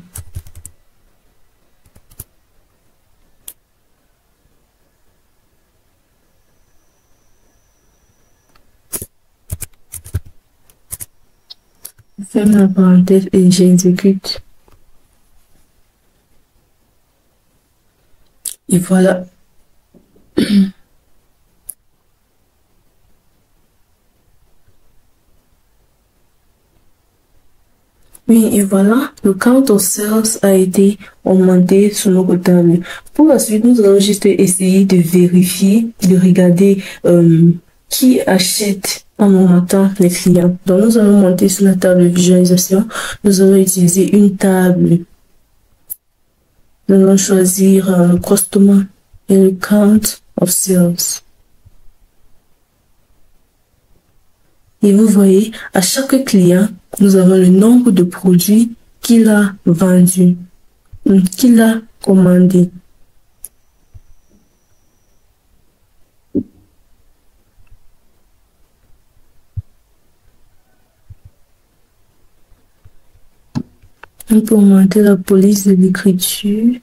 Je ferme la parenthèse et j'exécute. Et voilà. Oui, et voilà, le count of sales a été augmenté sur notre table. Pour la suite, nous allons juste essayer de vérifier, de regarder qui achète en moment les clients. Donc, nous allons monter sur la table de visualisation. Nous allons utiliser une table. Nous allons choisir Customer et le Count of Sales. Et vous voyez, à chaque client, nous avons le nombre de produits qu'il a vendus, qu'il a commandé. On peut augmenter la police de l'écriture.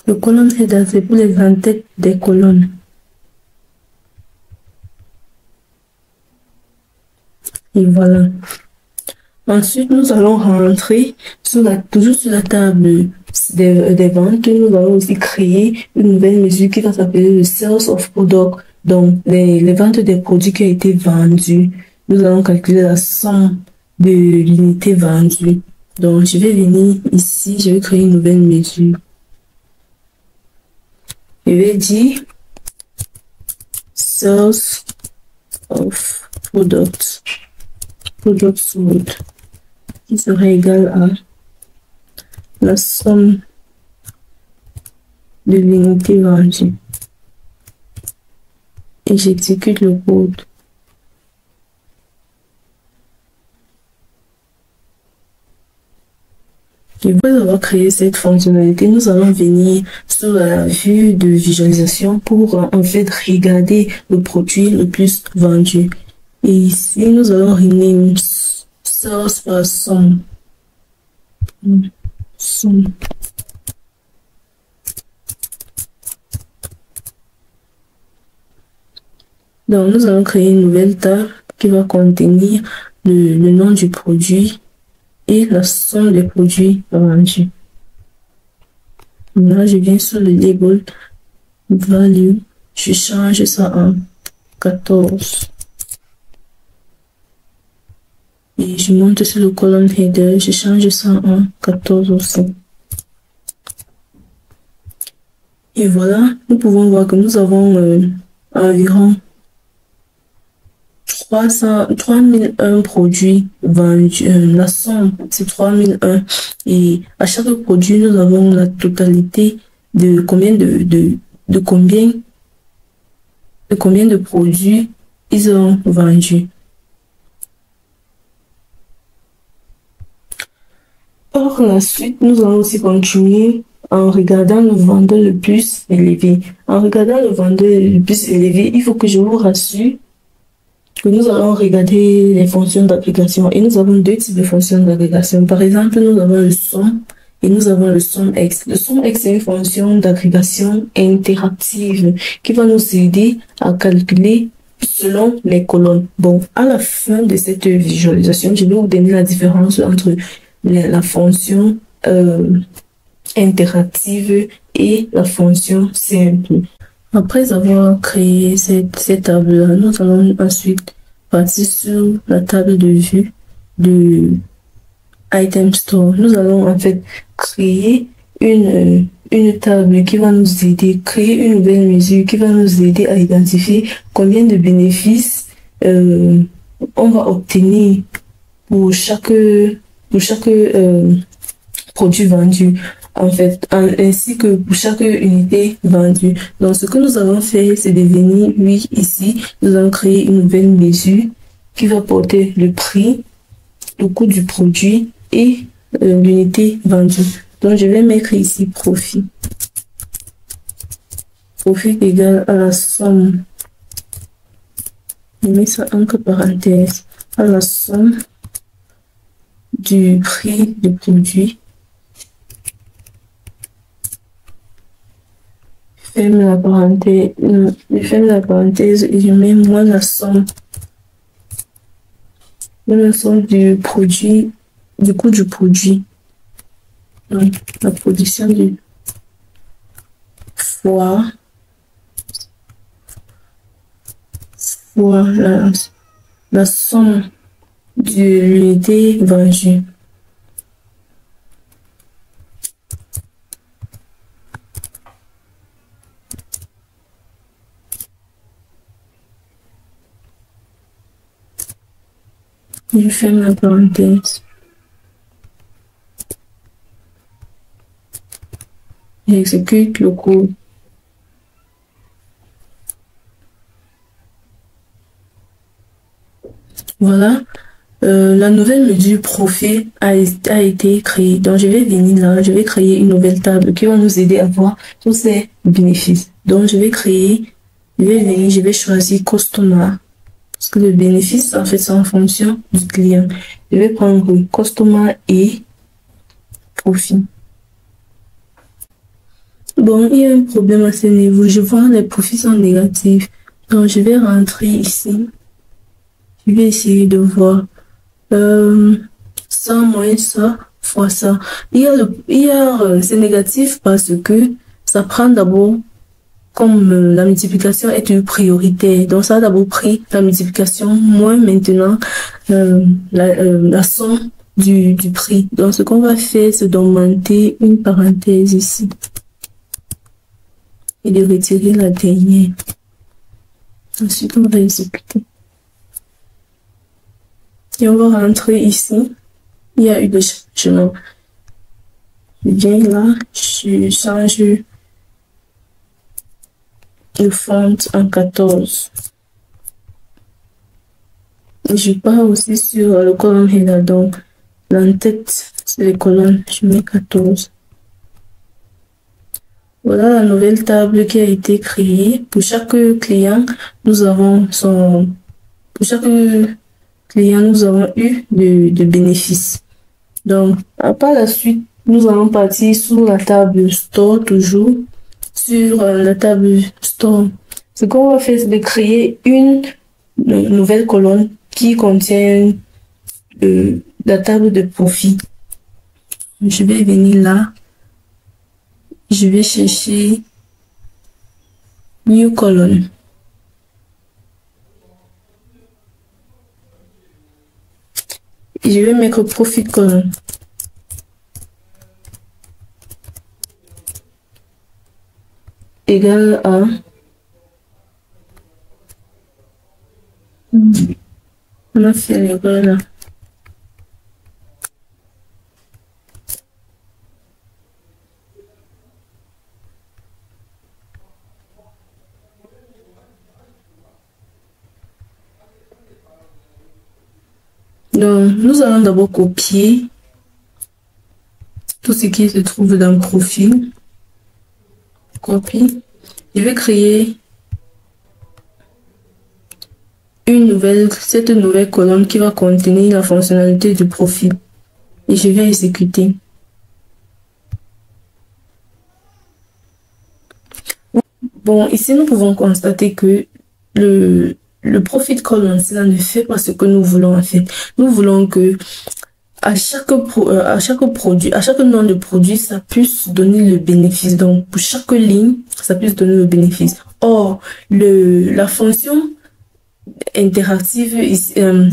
Le colonne header, c'est pour les en-têtes des colonnes. Et voilà. Ensuite, nous allons rentrer toujours sur la table des ventes. Nous allons aussi créer une nouvelle mesure qui va s'appeler le Sales of Product. Donc, les ventes des produits qui ont été vendus. Nous allons calculer la somme de l'unité vendue. Donc, je vais venir ici, je vais créer une nouvelle mesure. Je vais dire Sales of Product. Product sold, qui sera égal à la somme de l'unité vendue. Et j'exécute le code. Et après avoir créé cette fonctionnalité, nous allons venir sur la vue de visualisation pour en fait regarder le produit le plus vendu. Et ici, nous allons rename source par somme. Donc, nous allons créer une nouvelle table qui va contenir le nom du produit et la somme des produits vendus. Là, je viens sur le label value, je change ça en 14. Et je monte sur le colonne header, je change ça en 14 aussi. Et voilà, nous pouvons voir que nous avons environ 3001 produits vendus. La somme, c'est 3001. Et à chaque produit, nous avons la totalité de combien de produits ils ont vendus. Par la suite, nous allons aussi continuer en regardant le vendeur le plus élevé. En regardant le vendeur le plus élevé, il faut que je vous rassure que nous allons regarder les fonctions d'agrégation. Et nous avons deux types de fonctions d'agrégation. Par exemple, nous avons le SOM et nous avons le SOMX. Le SOMX, c'est une fonction d'agrégation interactive qui va nous aider à calculer selon les colonnes. Bon, à la fin de cette visualisation, je vais vous donner la différence entre la fonction interactive et la fonction simple. Après avoir créé cette table-là, nous allons ensuite partir sur la table de vue de Item Store. Nous allons en fait créer une table qui va nous aider, créer une nouvelle mesure qui va nous aider à identifier combien de bénéfices on va obtenir pour chaque produit vendu, en fait, ainsi que pour chaque unité vendue. Donc, ce que nous allons faire, c'est de venir, oui, ici, nous allons créer une nouvelle mesure qui va porter le prix, le coût du produit et l'unité vendue. Donc, je vais mettre ici profit. Profit égal à la somme. Je mets ça entre parenthèses, à la somme du prix du produit. Ferme la parenthèse et je mets moins la somme du produit, du coût du produit. Donc, la production du fois la somme de l'unité vendue. Je ferme la parenthèse. J'exécute le code. Voilà. La nouvelle mesure profit a été créée. Donc, je vais venir là, je vais créer une nouvelle table qui va nous aider à voir tous ces bénéfices. Donc, je vais venir, je vais choisir Customer. Parce que le bénéfice, en fait, c'est en fonction du client. Je vais prendre Customer et Profit. Bon, il y a un problème à ce niveau. Je vois les profits sont négatifs. Donc, je vais rentrer ici. Je vais essayer de voir. Ça moins ça fois ça. C'est négatif parce que ça prend d'abord, comme la multiplication est une priorité, donc ça a d'abord pris la multiplication moins maintenant la somme du prix. Donc ce qu'on va faire, c'est d'augmenter une parenthèse ici et de retirer la dernière. Ensuite, on va exécuter. Et on va rentrer ici. Il y a eu des changements. Je viens là, je change le font en 14. Et je pars aussi sur le colonne header. Donc, l'entête, c'est les colonnes. Je mets 14. Voilà la nouvelle table qui a été créée. Pour chaque client, nous avons eu de bénéfices. Donc, par la suite, nous allons partir sur la table Store toujours. Sur la table Store, ce qu'on va faire, c'est de créer une nouvelle colonne qui contient la table de profit. Je vais venir là. Je vais chercher New Column. Et je vais mettre Profit Column. Égal à on a fait l'erreur là. Donc, nous allons d'abord copier tout ce qui se trouve dans le profil. Copie. Je vais créer cette nouvelle colonne qui va contenir la fonctionnalité du profil. Et je vais exécuter. Bon, ici nous pouvons constater que le profit column, cela ne fait pas ce que nous voulons en fait. Nous voulons que à chaque nom de produit, ça puisse donner le bénéfice. Donc, pour chaque ligne, ça puisse donner le bénéfice. Or, la fonction interactive,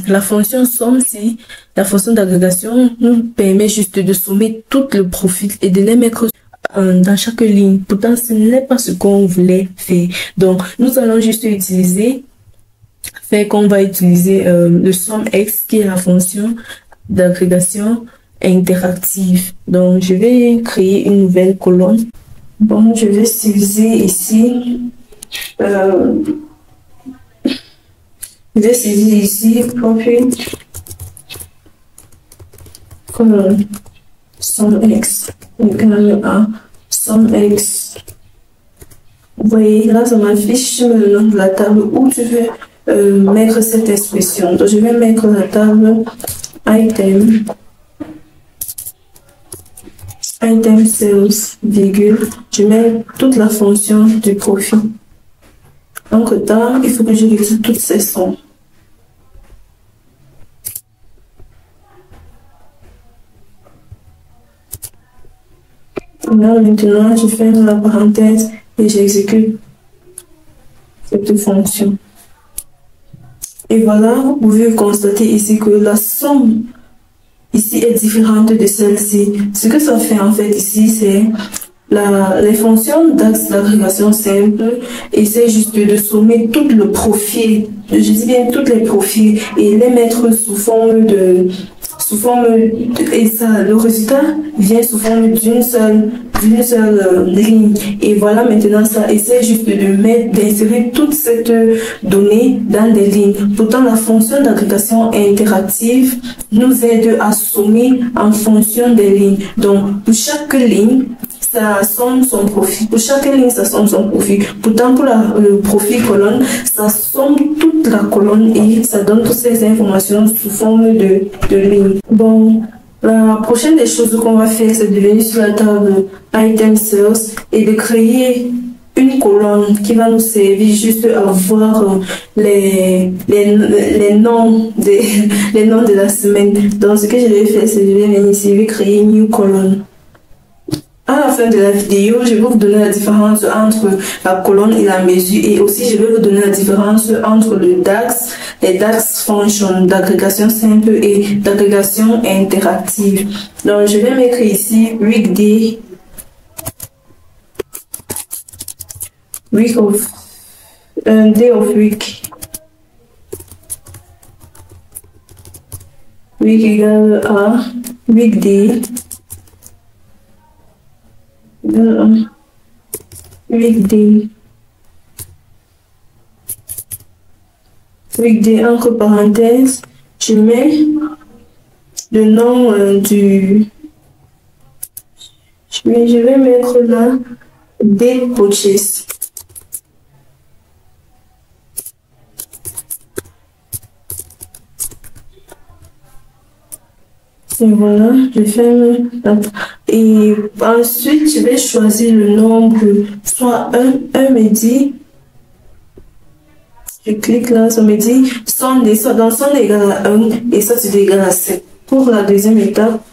la fonction somme, si la fonction d'agrégation nous permet juste de sommer tout le profit et de les mettre dans chaque ligne. Pourtant, ce n'est pas ce qu'on voulait faire. Donc, nous allons juste utiliser qu'on va utiliser le SUMX qui est la fonction d'agrégation interactive. Donc, je vais créer une nouvelle colonne. Bon, je vais styliser ici. Je vais styliser ici profil colonne SUMX égal à SUMX. Vous voyez, là, ça m'affiche le nom de la table où je vais mettre cette expression. Donc, je vais mettre la table item sales, virgule. Je mets toute la fonction du profit. Donc, là, il faut que je retire toutes ces sommes. Là, maintenant, je ferme la parenthèse et j'exécute cette fonction. Et voilà, vous pouvez constater ici que la somme ici est différente de celle-ci. Ce que ça fait en fait ici, c'est les fonctions d'axe d'agrégation simple essaient juste de sommer tout le profil, je dis bien tous les profils et les mettre sous forme et ça, le résultat vient sous forme d'une seule ligne. Et voilà, maintenant ça essaie juste d'insérer toute cette donnée dans des lignes. Pourtant, la fonction d'agrégation interactive nous aide à sommer en fonction des lignes. Donc, pour chaque ligne, ça somme son profit. Pour chaque ligne, ça somme son profit. Pourtant, pour le profil colonne, ça somme toute la colonne et ça donne toutes ces informations sous forme de ligne. Bon, La prochaine des choses qu'on va faire, c'est de venir sur la table Item Sales et de créer une colonne qui va nous servir juste à voir les noms les noms de la semaine. Donc, ce que je vais faire, c'est que je vais venir ici, je vais créer une new colonne. À la fin de la vidéo, je vais vous donner la différence entre la colonne et la mesure et aussi je vais vous donner la différence entre le DAX, les DAX functions d'agrégation simple et d'agrégation interactive. Donc, je vais mettre ici weekday, day of week. Week égale à weekday. Weekday entre parenthèses, je mets le nom je vais mettre là des purchase. Et voilà, je ferme. Et ensuite, je vais choisir le nombre, soit 1 me dit, je clique là, ça me dit, dans son égal à 1 et ça c'est égal à 7. Pour la deuxième étape,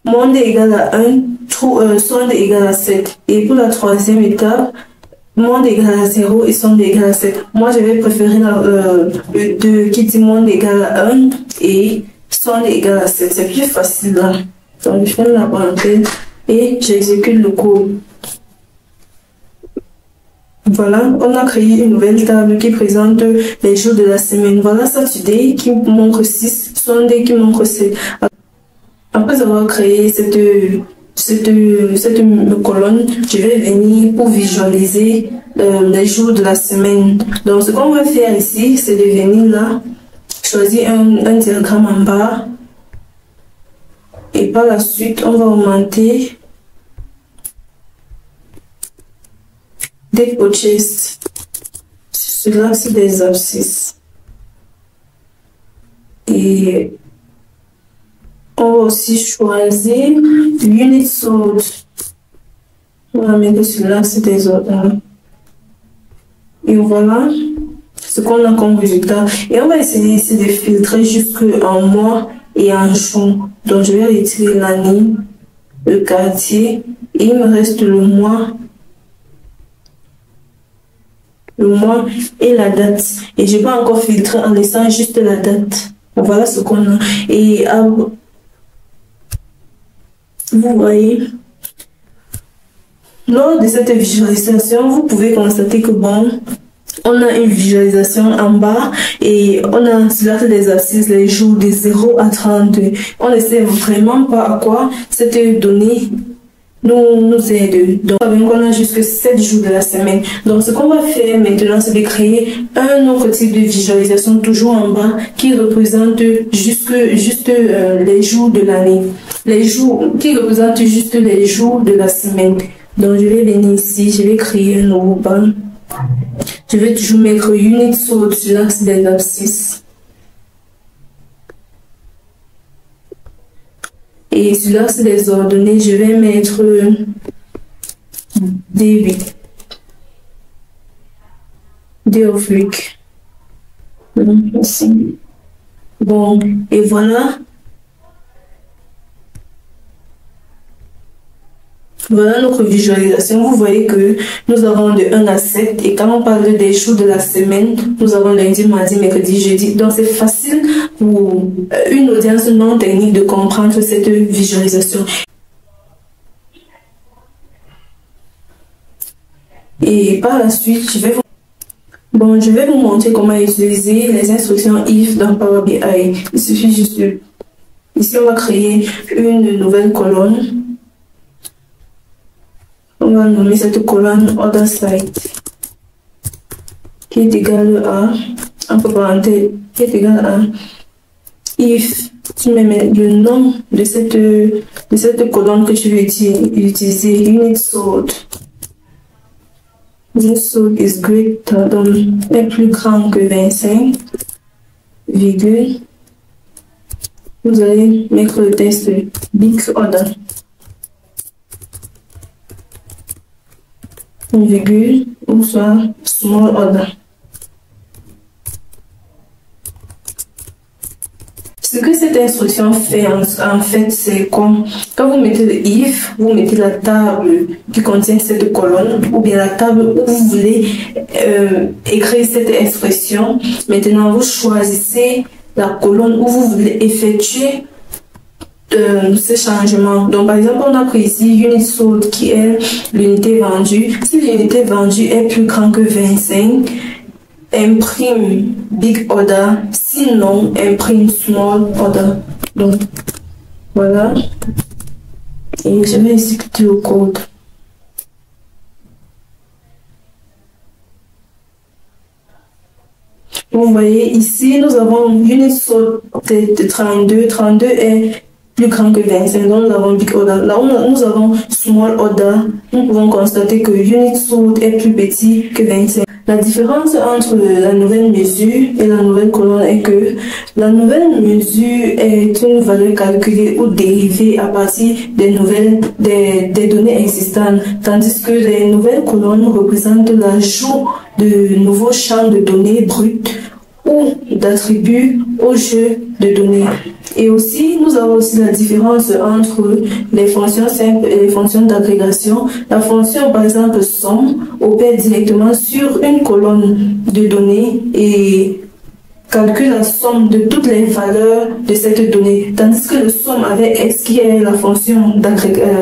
monde est égal à 1, sonde est égal à 7. Et pour la troisième étape, monde égal à 0 et sonde égal à 7. Moi, je vais préférer le 2 qui dit monde égal à 1 et sonde égal à 7. C'est plus facile là. Donc, je ferme la parenthèse et j'exécute le code. Voilà, on a créé une nouvelle table qui présente les jours de la semaine. Voilà Saturday qui montre 6, Sunday qui montre 7. Après avoir créé cette colonne, je vais venir pour visualiser les jours de la semaine. Donc, ce qu'on va faire ici, c'est de venir là, choisir un diagramme en bas. Et par la suite, on va augmenter des purchases. Cela, c'est des abscisses. Et on va aussi choisir unit sold. On va mettre celui-là, c'est des ordres. Et voilà ce qu'on a comme résultat. Et on va essayer ici de filtrer jusqu'en mois et en jour. Donc je vais retirer l'année, le quartier, et il me reste le mois et la date. Et je vais encore filtrer en laissant juste la date. Voilà ce qu'on a. Et vous voyez, lors de cette visualisation, vous pouvez constater que bon, on a une visualisation en bas et on a cela des abscisses les jours de 0 à 32. On ne sait vraiment pas à quoi cette donnée nous aide. Donc, on a jusque 7 jours de la semaine. Donc, ce qu'on va faire maintenant, c'est de créer un autre type de visualisation toujours en bas qui représente juste les jours de l'année. Les jours qui représentent juste les jours de la semaine. Donc, je vais venir ici, je vais créer un nouveau banc. Je vais toujours mettre unit sold sur l'axe des abscisses. Et sur l'axe des ordonnées, je vais mettre D8. Day of week. Ici. Bon, et voilà. Voilà notre visualisation. Vous voyez que nous avons de 1 à 7 et quand on parle des jours de la semaine, nous avons lundi, mardi, mercredi, jeudi. Donc c'est facile pour une audience non technique de comprendre cette visualisation. Et par la suite, je vais vous montrer comment utiliser les instructions if dans Power BI. Il suffit juste de... Ici, on va créer une nouvelle colonne. On va nommer cette colonne Order Site qui est égale à, entre parenthèses, qui est égale à if tu me mets le nom de cette colonne que je vais utiliser, unit sold. This suit is greater than, est plus grand que 25, virgule. Vous allez mettre le texte big order. Une virgule ou soit small order. Ce que cette instruction fait en fait, c'est comme quand vous mettez le if, vous mettez la table qui contient cette colonne ou bien la table où vous voulez écrire cette expression. Maintenant, vous choisissez la colonne où vous voulez effectuer ce changement. Donc, par exemple, on a pris ici unit sold qui est l'unité vendue. Si l'unité vendue est plus grande que 25, imprime big order, sinon imprime small order. Donc voilà, et je vais exécuter le code. Vous voyez ici nous avons unit sold de 32 est plus grand que 25, donc nous avons big order. Là où nous avons small order, nous pouvons constater que unit sold est plus petit que 25. La différence entre la nouvelle mesure et la nouvelle colonne est que la nouvelle mesure est une valeur calculée ou dérivée à partir des données existantes, tandis que les nouvelles colonnes représentent l'ajout de nouveaux champs de données brutes ou d'attributs au jeu de données. Et aussi, nous avons aussi la différence entre les fonctions simples et les fonctions d'agrégation. La fonction, par exemple, somme, opère directement sur une colonne de données et calcule la somme de toutes les valeurs de cette donnée. Tandis que le somme avec x, qui est la fonction d'agrégation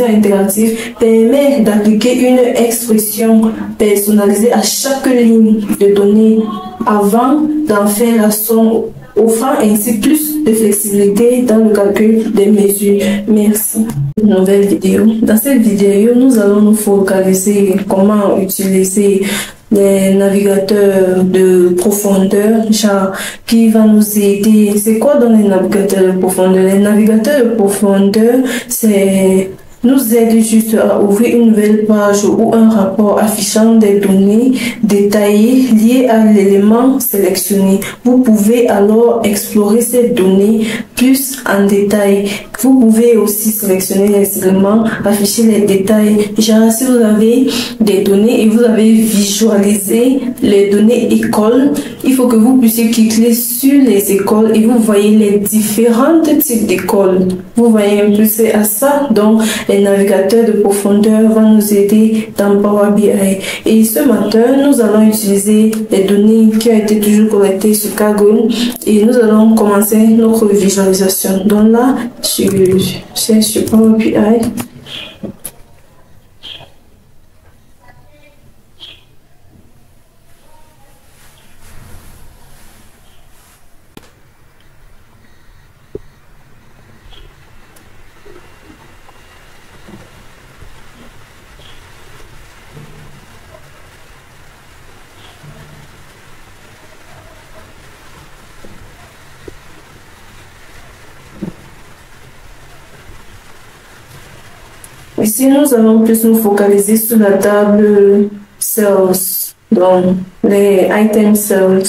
interactive, permet d'appliquer une expression personnalisée à chaque ligne de données avant d'en faire la somme, offrant ainsi plus de flexibilité dans le calcul des mesures. Merci. Nouvelle vidéo. Dans cette vidéo, nous allons nous focaliser comment utiliser les navigateurs de profondeur, genre qui va nous aider. C'est quoi dans les navigateurs de profondeur? Les navigateurs de profondeur, c'est nous aide juste à ouvrir une nouvelle page ou un rapport affichant des données détaillées liées à l'élément sélectionné. Vous pouvez alors explorer ces données plus en détail. Vous pouvez aussi sélectionner les éléments, afficher les détails. Genre, si vous avez des données et vous avez visualisé les données écoles, il faut que vous puissiez cliquer sur les écoles et vous voyez les différents types d'écoles. Vous voyez un peu, c'est à ça. Donc, les navigateurs de profondeur vont nous aider dans Power BI. Et ce matin, nous allons utiliser les données qui ont été toujours collectées sur Kaggle et nous allons commencer notre visualisation. Donc là, c'est sur Power BI. Ici, nous allons plus nous focaliser sur la table Sales, donc les items Sales.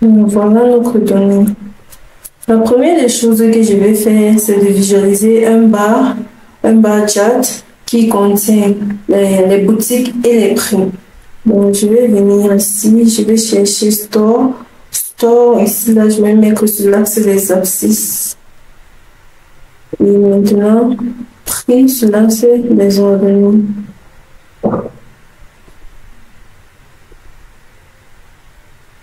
Voilà notre donnée. La première des choses que je vais faire, c'est de visualiser un bar chart qui contient les boutiques et les prix. Donc, je vais venir ici, je vais chercher Store. Store, ici, là, je vais mettre sur l'axe des abscisses. Et maintenant, Prix sur l'axe des ordonnées.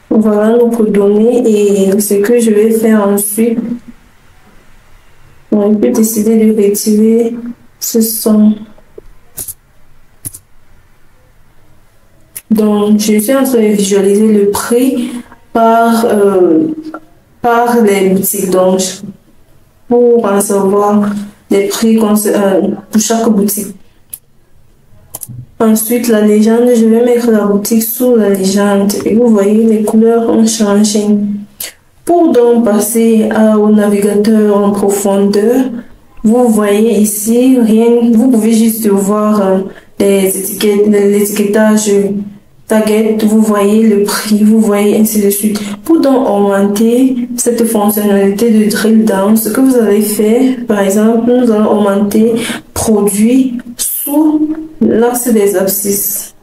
Voilà notre donnée et ce que je vais faire ensuite. On peut décider de retirer ce son. Donc, je suis en train de visualiser le prix par les boutiques. Donc, pour en savoir les prix pour chaque boutique. Ensuite, la légende, je vais mettre la boutique sous la légende. Et vous voyez, les couleurs ont changé. Pour donc passer au navigateur en profondeur, vous voyez ici, vous pouvez juste voir l'étiquetage target, vous voyez le prix, vous voyez ainsi de suite. Pour donc augmenter cette fonctionnalité de drill down, ce que vous allez faire, par exemple, nous allons augmenter produit sous l'axe des abscisses.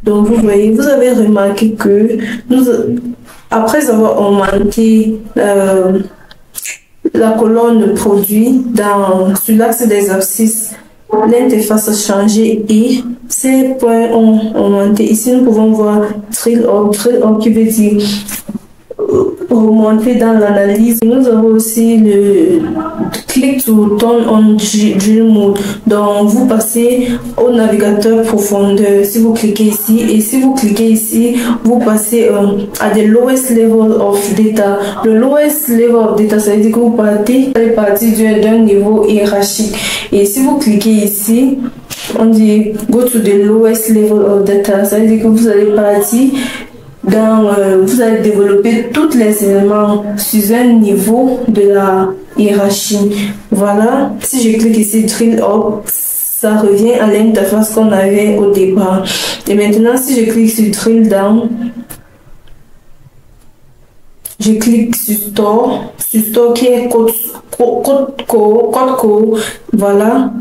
Donc vous voyez, vous avez remarqué que après avoir augmenté la colonne produit sur l'axe des abscisses, l'interface a changé et ces points ont augmenté. Ici, nous pouvons voir drill up qui veut dire remonter dans l'analyse. Nous avons aussi le click to turn on drill mode. Donc, vous passez au navigateur profondeur si vous cliquez ici. Et si vous cliquez ici, vous passez à the lowest level of data. Le lowest level of data, ça veut dire que vous partez d'un niveau hiérarchique. Et si vous cliquez ici, on dit go to the lowest level of data. Ça veut dire que vous allez partir vous allez développer tous les éléments sur un niveau de la hiérarchie. Voilà, si je clique ici drill up, ça revient à l'interface qu'on avait au départ. Et maintenant, si je clique sur drill down, je clique sur store qui est code co, voilà.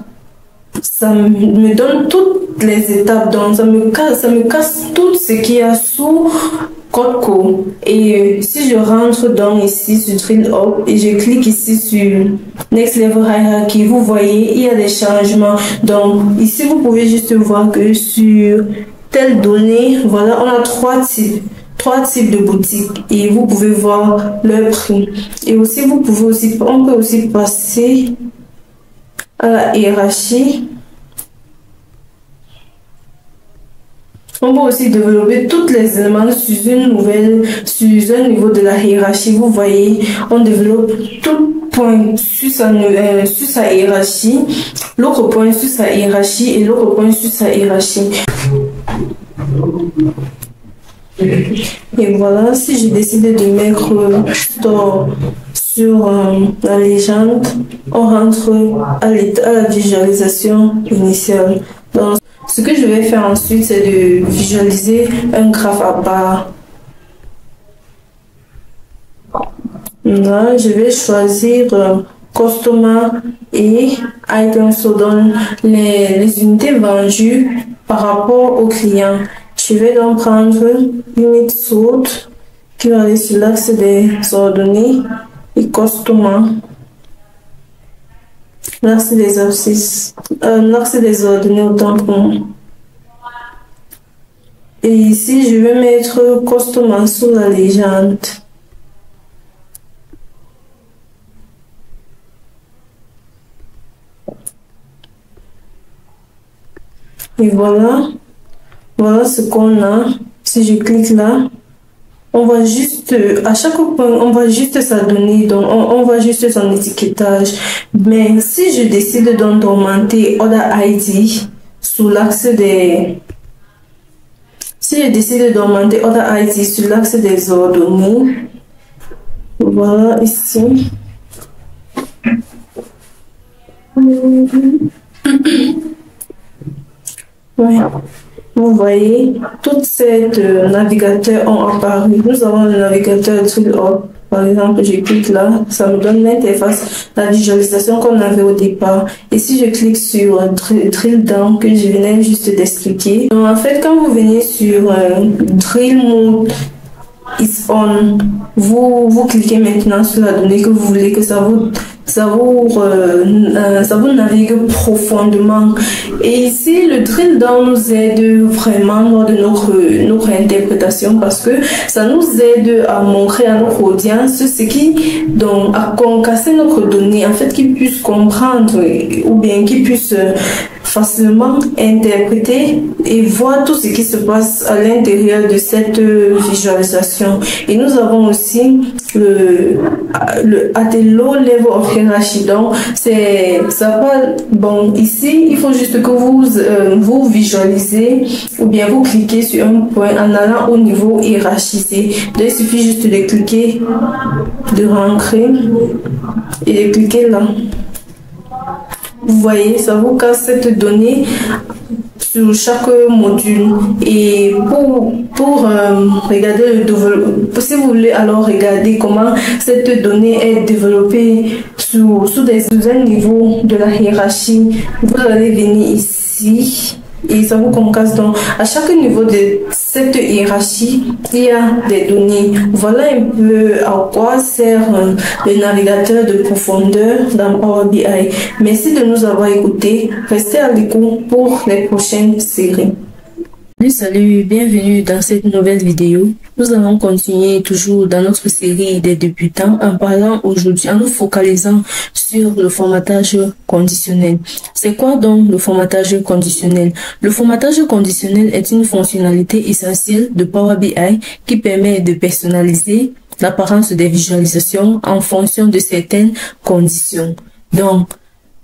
Ça me donne toutes les étapes, donc ça me casse tout ce qu'il y a sous code co. Et si je rentre donc ici sur drill up et je clique ici sur next level hierarchy, vous voyez il y a des changements. Donc ici vous pouvez juste voir que sur telle donnée, voilà, on a trois types de boutiques et vous pouvez voir leur prix. Et aussi on peut aussi passer à la hiérarchie. On peut aussi développer tous les éléments sur un niveau de la hiérarchie. Vous voyez, on développe tout point sur sa hiérarchie, l'autre point sur sa hiérarchie et l'autre point sur sa hiérarchie. Et voilà, si j'ai décidé de mettre store sur la légende, on rentre à la visualisation initiale. Donc, ce que je vais faire ensuite, c'est de visualiser un graphe à part. Là, je vais choisir Customer et Item, so donne les unités vendues par rapport au client. Je vais donc prendre Unit Sold qui va aller sur l'axe des ordonnées et Customer. L'axe des abscisses, l'axe des ordonnées autant pour moi. Et ici, je vais mettre Customer sous la légende. Et voilà ce qu'on a. Si je clique là, on va juste, à chaque point, on va juste s'adonner, donc on va juste son étiquetage. Mais si je décide donc d'augmenter Order ID sous l'axe des... Si je décide d'augmenter Order ID sur l'axe des ordonnées, voilà ici. Ouais. Vous voyez, toutes ces navigateurs ont apparu. Nous avons le navigateur drill up. Par exemple, je clique là, ça me donne l'interface, la visualisation qu'on avait au départ. Et si je clique sur drill down que je venais juste d'expliquer, en fait, quand vous venez sur drill mode is on, vous cliquez maintenant sur la donnée que vous voulez que ça vous navigue profondément. Et ici, le drill down nous aide vraiment lors de notre interprétation parce que ça nous aide à montrer à notre audience ce qui, donc, à concasser notre donnée, en fait, qu'ils puissent comprendre ou bien qu'ils puissent facilement interpréter et voir tout ce qui se passe à l'intérieur de cette visualisation. Et nous avons aussi at a low level of hierarchy. Donc, ça va, bon, ici, il faut juste que vous visualisez ou bien vous cliquez sur un point en allant au niveau hiérarchisé. Donc, il suffit juste de cliquer, de rentrer et de cliquer là. Vous voyez, ça vous casse cette donnée sur chaque module. Et pour regarder le développement, si vous voulez alors regarder comment cette donnée est développée sous un niveau de la hiérarchie, vous allez venir ici. Et ça vous concasse. Donc, à chaque niveau de cette hiérarchie, il y a des données. Voilà un peu à quoi sert le navigateur de profondeur dans Power BI. Merci de nous avoir écoutés. Restez à l'écoute pour les prochaines séries. Salut, bienvenue dans cette nouvelle vidéo. Nous allons continuer toujours dans notre série des débutants en parlant aujourd'hui, en nous focalisant sur le formatage conditionnel. C'est quoi donc le formatage conditionnel? Le formatage conditionnel est une fonctionnalité essentielle de Power BI qui permet de personnaliser l'apparence des visualisations en fonction de certaines conditions. Donc,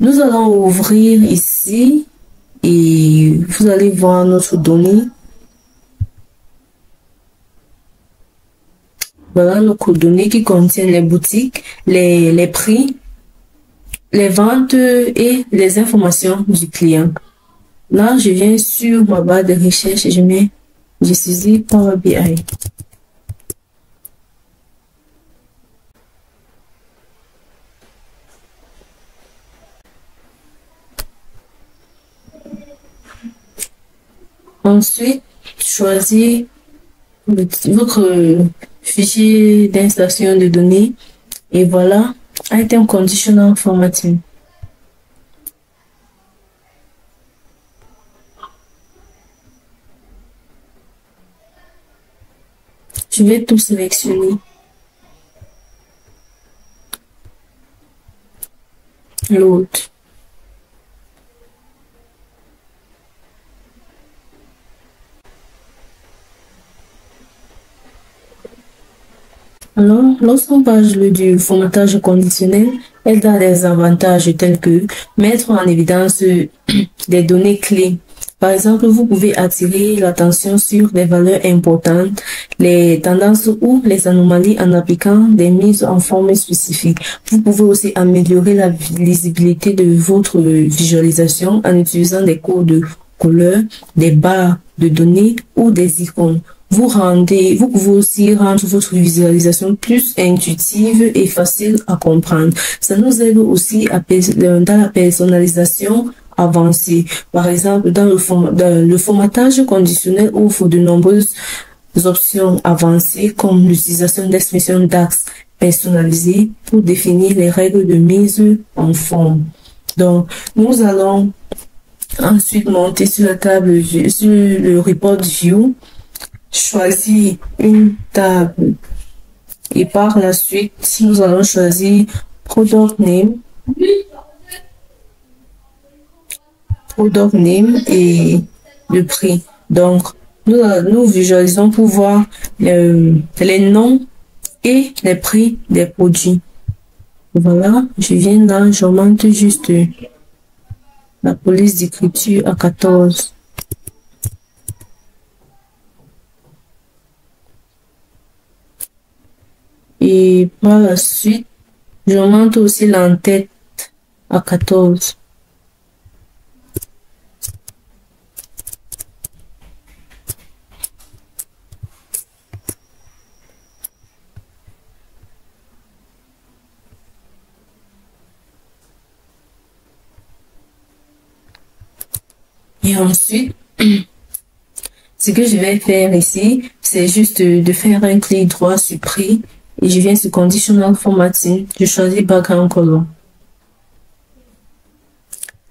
nous allons ouvrir ici. Et vous allez voir notre donnée. Voilà notre donnée qui contient les boutiques, les prix, les ventes et les informations du client. Là, je viens sur ma barre de recherche et je saisis Power BI. Ensuite, choisissez votre fichier d'installation de données et voilà, Item Conditional Formatting. Je vais tout sélectionner. L'autre. Alors, lorsqu'on parle du formatage conditionnel, elle a des avantages tels que mettre en évidence des données clés. Par exemple, vous pouvez attirer l'attention sur des valeurs importantes, les tendances ou les anomalies en appliquant des mises en forme spécifiques. Vous pouvez aussi améliorer la lisibilité de votre visualisation en utilisant des codes de couleurs, des barres de données ou des icônes. Vous pouvez aussi rendre votre visualisation plus intuitive et facile à comprendre. Ça nous aide aussi dans la personnalisation avancée. Par exemple, dans le formatage conditionnel offre de nombreuses options avancées comme l'utilisation d'expressions d'axes personnalisées pour définir les règles de mise en forme. Donc, nous allons ensuite monter sur la table, sur le report view, choisir une table et par la suite nous allons choisir product name et le prix. Donc nous visualisons pour voir les noms et les prix des produits. Voilà, je viens là, j'augmente juste la police d'écriture à 14. Et par la suite, j'augmente aussi l'entête à 14. Et ensuite, ce que je vais faire ici, c'est juste de faire un clic droit sur prix. Et je viens sur Conditional Formatting, je choisis Background Color.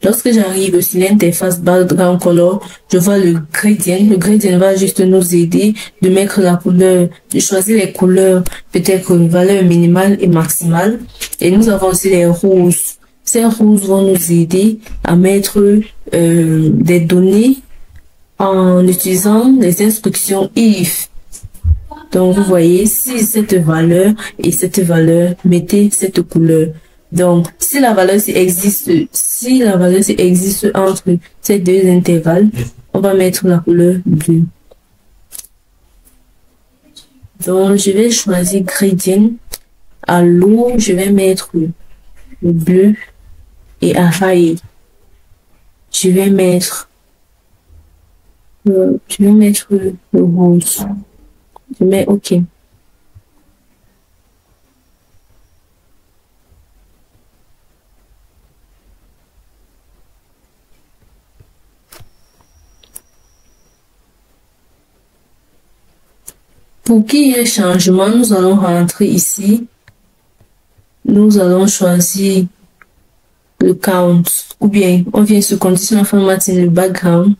Lorsque j'arrive sur l'interface Background Color, je vois le gradient. Le gradient va juste nous aider de mettre la couleur, de choisir les couleurs, peut-être une valeur minimale et maximale. Et nous avons aussi les roses. ces rules vont nous aider à mettre des données en utilisant les instructions if. Donc, vous voyez, si cette valeur et cette valeur, mettez cette couleur. Donc, si la valeur existe entre ces deux intervalles, on va mettre la couleur bleue. Donc, je vais choisir gradient. À l'eau, je vais mettre le bleu et à high, je vais mettre le rouge. Je mets OK. Pour qu'il y ait changement, nous allons rentrer ici. Nous allons choisir le count, ou bien on vient sur conditional formatting le background.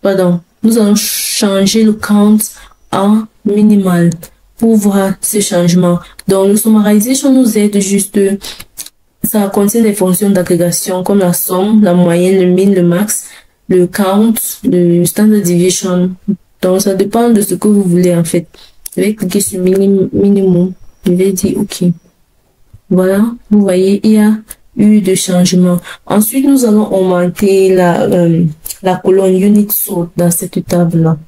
Pardon, nous allons changer le count en minimal pour voir ce changement. Donc le summarization nous aide juste, ça contient des fonctions d'agrégation comme la somme, la moyenne, le min, le max, le count, le standard deviation. Donc ça dépend de ce que vous voulez en fait. Je vais cliquer sur minimum, je vais dire OK. Voilà, vous voyez, il y a eu de changements. Ensuite, nous allons augmenter la colonne unit sort dans cette table-là.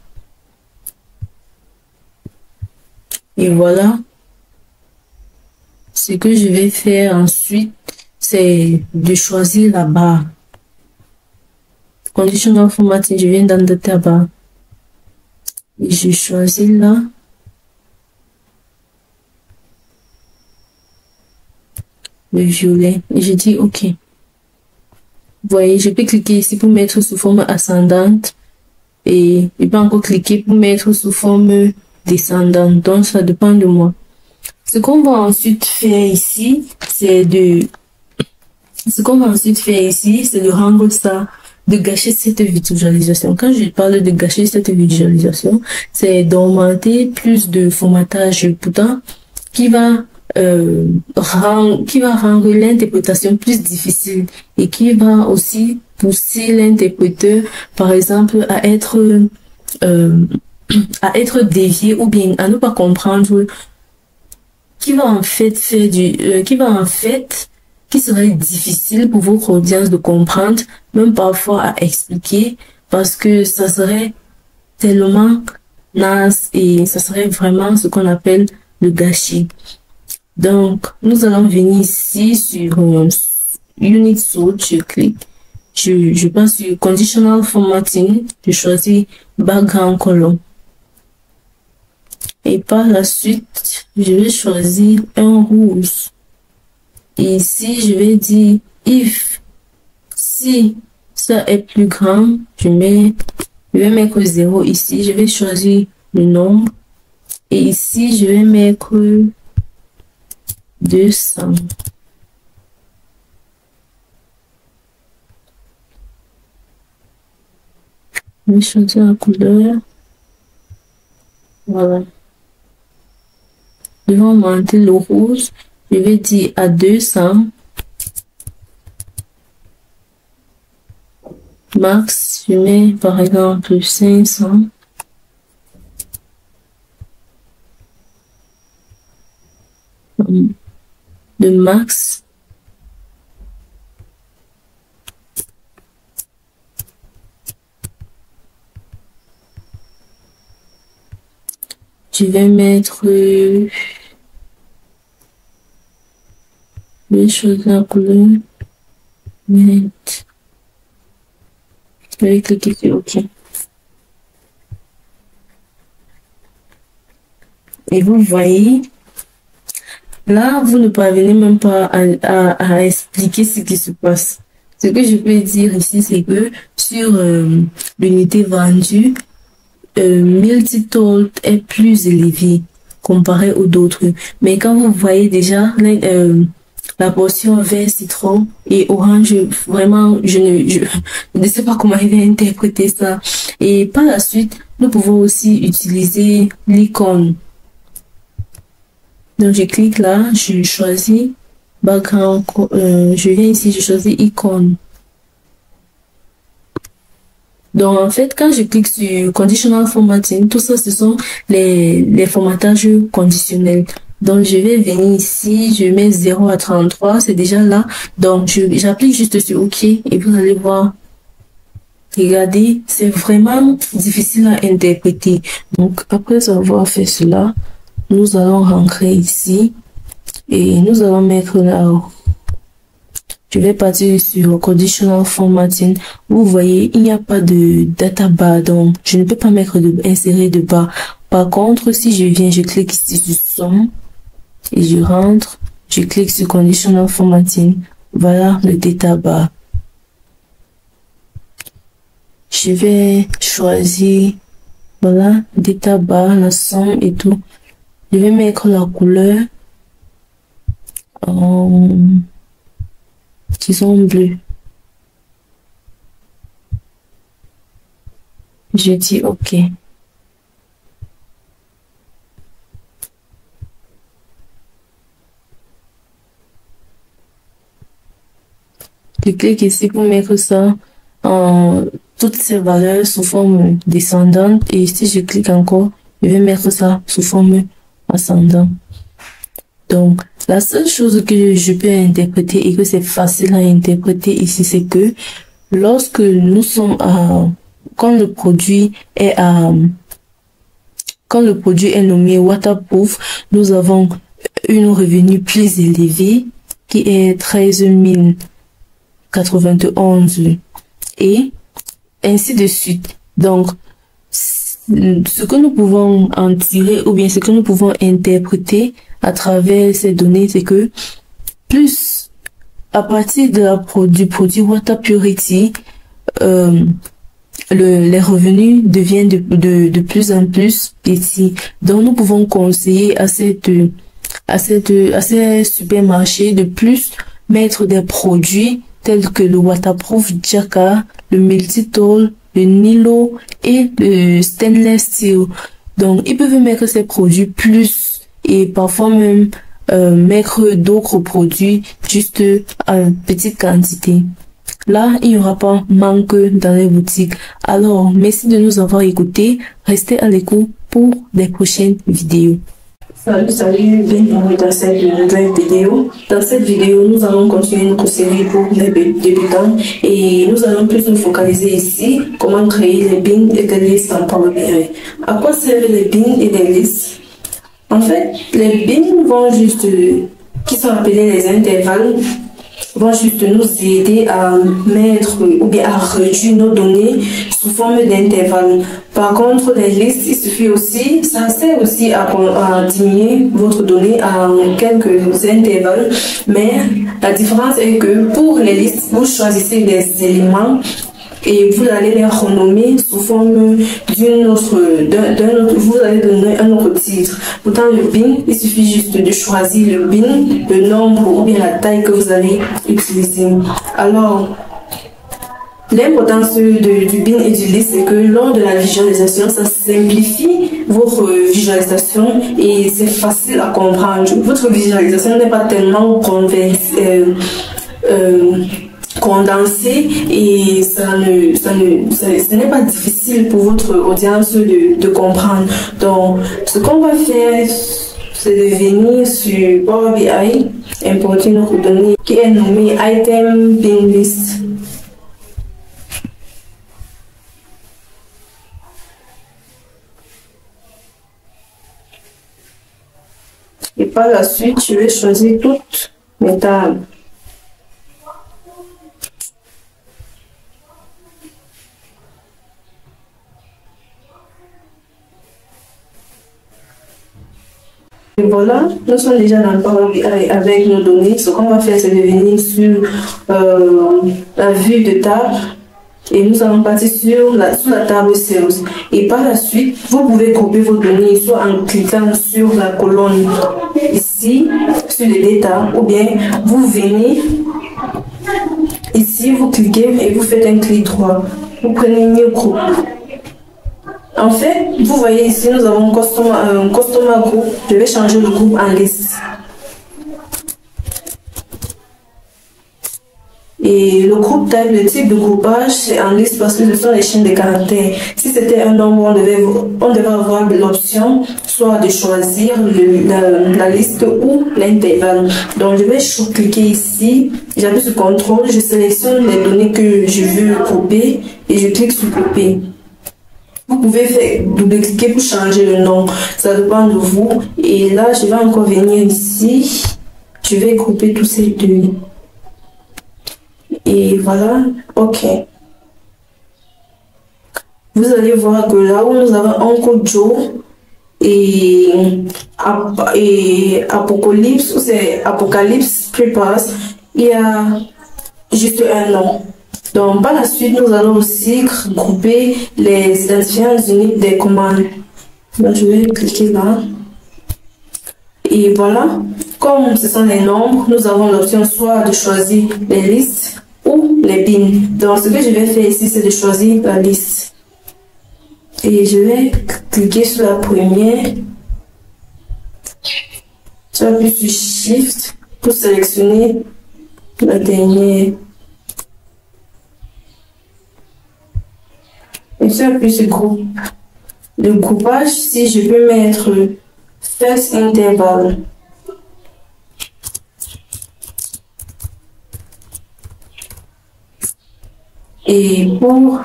Et voilà. Ce que je vais faire ensuite, c'est de choisir la barre. Conditional formatting, je viens dans data bar. Et je choisis là. Le violet et je dis OK. Vous voyez, je peux cliquer ici pour mettre sous forme ascendante et je peux encore cliquer pour mettre sous forme descendante. Donc ça dépend de moi. Ce qu'on va ensuite faire ici, c'est de rendre ça, de gâcher cette visualisation. Quand je parle de gâcher cette visualisation, c'est d'augmenter plus de formatage pourtant qui va rendre l'interprétation plus difficile et qui va aussi pousser l'interpréteur, par exemple, à être dévié ou bien à ne pas comprendre, qui serait difficile pour votre audience de comprendre, même parfois à expliquer, parce que ça serait tellement naze et ça serait vraiment ce qu'on appelle le gâchis. Donc, nous allons venir ici sur Unit Sort, je clique, je passe sur Conditional Formatting, je choisis Background Color. Et par la suite, je vais choisir un rouge. Et ici, je vais dire if, si ça est plus grand, je vais mettre 0 ici, je vais choisir le nombre. Et ici, je vais mettre 200. Je vais choisir la couleur. Voilà. Je vais augmenter le rouge. Je vais dire à 200. Max, je mets par exemple 500. Le max. Je vais mettre les choses à couleur. Je vais cliquer sur OK. Et vous voyez, là, vous ne parvenez même pas à expliquer ce qui se passe. Ce que je peux dire ici, c'est que sur l'unité vendue, multitold est plus élevé comparé aux d'autres. Mais quand vous voyez déjà la portion vert citron et orange, vraiment, je ne sais pas comment il va interpréter ça. Et par la suite, nous pouvons aussi utiliser l'icône. Donc, je clique là, je choisis background, je viens ici, je choisis icône. Donc, en fait, quand je clique sur Conditional Formatting, tout ça, ce sont les formatages conditionnels. Donc, je vais venir ici, je mets 0 à 33, c'est déjà là. Donc, j'applique juste sur OK et vous allez voir. Regardez, c'est vraiment difficile à interpréter. Donc, après avoir fait cela, nous allons rentrer ici et nous allons mettre là. Je vais partir sur Conditional Formatting. Vous voyez, il n'y a pas de data bar, donc je ne peux pas insérer de bar. Par contre, si je viens, je clique ici sur Somme et je rentre, je clique sur Conditional Formatting. Voilà le data bar. Je vais choisir, voilà, data bar, la somme et tout. Je vais mettre la couleur en disons bleu. Je dis OK. Je clique ici pour mettre ça en toutes ces valeurs sous forme descendante et si je clique encore, je vais mettre ça sous forme ascendante. Donc, la seule chose que je peux interpréter et que c'est facile à interpréter ici, c'est que lorsque nous sommes quand le produit est nommé waterproof, nous avons une revenu plus élevé qui est 13 091 et ainsi de suite. Donc, ce que nous pouvons en tirer ou bien ce que nous pouvons interpréter à travers ces données, c'est que plus à partir du produit Water Purity, les revenus deviennent de plus en plus petits. Donc nous pouvons conseiller à ces supermarchés de plus mettre des produits tels que le Waterproof Jacquard, le Multitool, le Nilo et le Stainless Steel. Donc ils peuvent mettre ces produits plus et parfois même mettre d'autres produits juste en petite quantité. Là, il n'y aura pas manque dans les boutiques. Alors, merci de nous avoir écoutés. Restez à l'écoute pour les prochaines vidéos. Salut, bienvenue dans cette nouvelle vidéo. Dans cette vidéo, nous allons continuer notre série pour les débutants et nous allons plus nous focaliser ici comment créer les bins et des listes en Power BI. À quoi servent les bins et les listes? En fait, les bins vont juste, qui sont appelés les intervalles, vont juste nous aider à mettre ou bien à réduire nos données sous forme d'intervalles. Par contre, les listes, il suffit aussi, ça sert aussi à diminuer votre donnée en quelques intervalles, mais la différence est que pour les listes, vous choisissez des éléments et vous allez les renommer sous forme vous allez donner un autre titre. Pourtant, le bin, il suffit juste de choisir le bin, le nombre ou bien la taille que vous allez utiliser. Alors, l'importance du bin et du list, c'est que lors de la visualisation, ça simplifie votre visualisation et c'est facile à comprendre. Votre visualisation n'est pas tellement condensé et ce n'est pas difficile pour votre audience de comprendre. Donc, ce qu'on va faire, c'est de venir sur Power BI, importer notre donnée qui est nommée Item Bin List. Et par la suite, je vais choisir toutes mes tables. Et voilà, nous sommes déjà dans Power BI avec nos données. Ce qu'on va faire, c'est de venir sur la vue de table et nous allons partir sur la table Sales. Et par la suite, vous pouvez grouper vos données soit en cliquant sur la colonne ici, sur les data, ou bien vous venez ici, vous cliquez et vous faites un clic droit. Vous prenez New Group. En fait, vous voyez ici, nous avons un customer group. Je vais changer le groupe en liste. Et le groupe type, le type de groupage, c'est en liste parce que ce sont les chaînes de caractères. Si c'était un nombre, on devait avoir l'option soit de choisir la liste ou l'intervalle. Donc, je vais cliquer ici, j'appuie sur contrôle, je sélectionne les données que je veux grouper et je clique sur couper. Vous pouvez faire double-cliquer pour changer le nom, ça dépend de vous. Et là, je vais encore venir ici, je vais grouper tous ces deux. Et voilà, ok. Vous allez voir que là où nous avons Uncle Joe et Apocalypse, ou c'est Apocalypse Prepass, il y a juste un nom. Donc par la suite, nous allons aussi grouper les identifiants uniques des commandes. Donc je vais cliquer là. Et voilà, comme ce sont les nombres, nous avons l'option soit de choisir les listes ou les bins. Donc ce que je vais faire ici, c'est de choisir la liste. Et je vais cliquer sur la première. J'appuie sur Shift pour sélectionner la dernière. Et j'appuie sur groupe. Le groupage, si je peux mettre First Interval. Et pour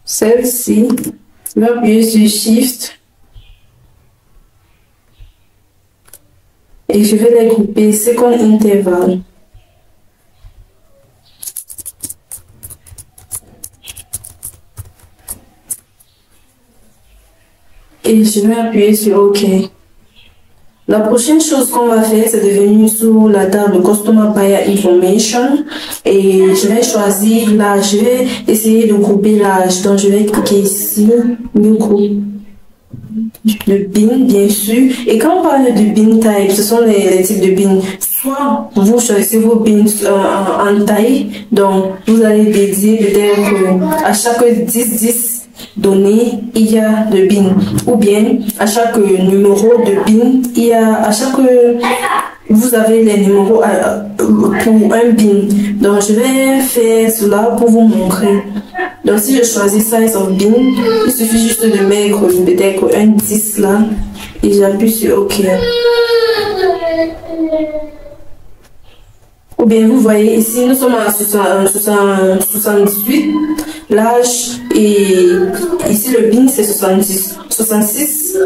celle-ci, je vais appuyer sur Shift et je vais les grouper Second Interval. Et je vais appuyer sur OK. La prochaine chose qu'on va faire, c'est de venir sur la table Customer Buyer Information et je vais choisir l'âge. Je vais essayer de grouper l'âge. Donc, je vais cliquer ici, New Group. Le bin, bien sûr. Et quand on parle de bin type, ce sont les types de bin. Soit vous choisissez vos bins en taille, donc vous allez dédier peut-être à chaque 10 données, il y a de bin. Ou bien à chaque numéro de bin, il y a à chaque vous avez les numéros pour un bin. Donc je vais faire cela pour vous montrer. Donc si je choisis Size of Bin, il suffit juste de mettre peut-être un 10 là et j'appuie sur OK. Ou bien vous voyez ici, nous sommes à 78, l'âge, et ici le bin c'est 66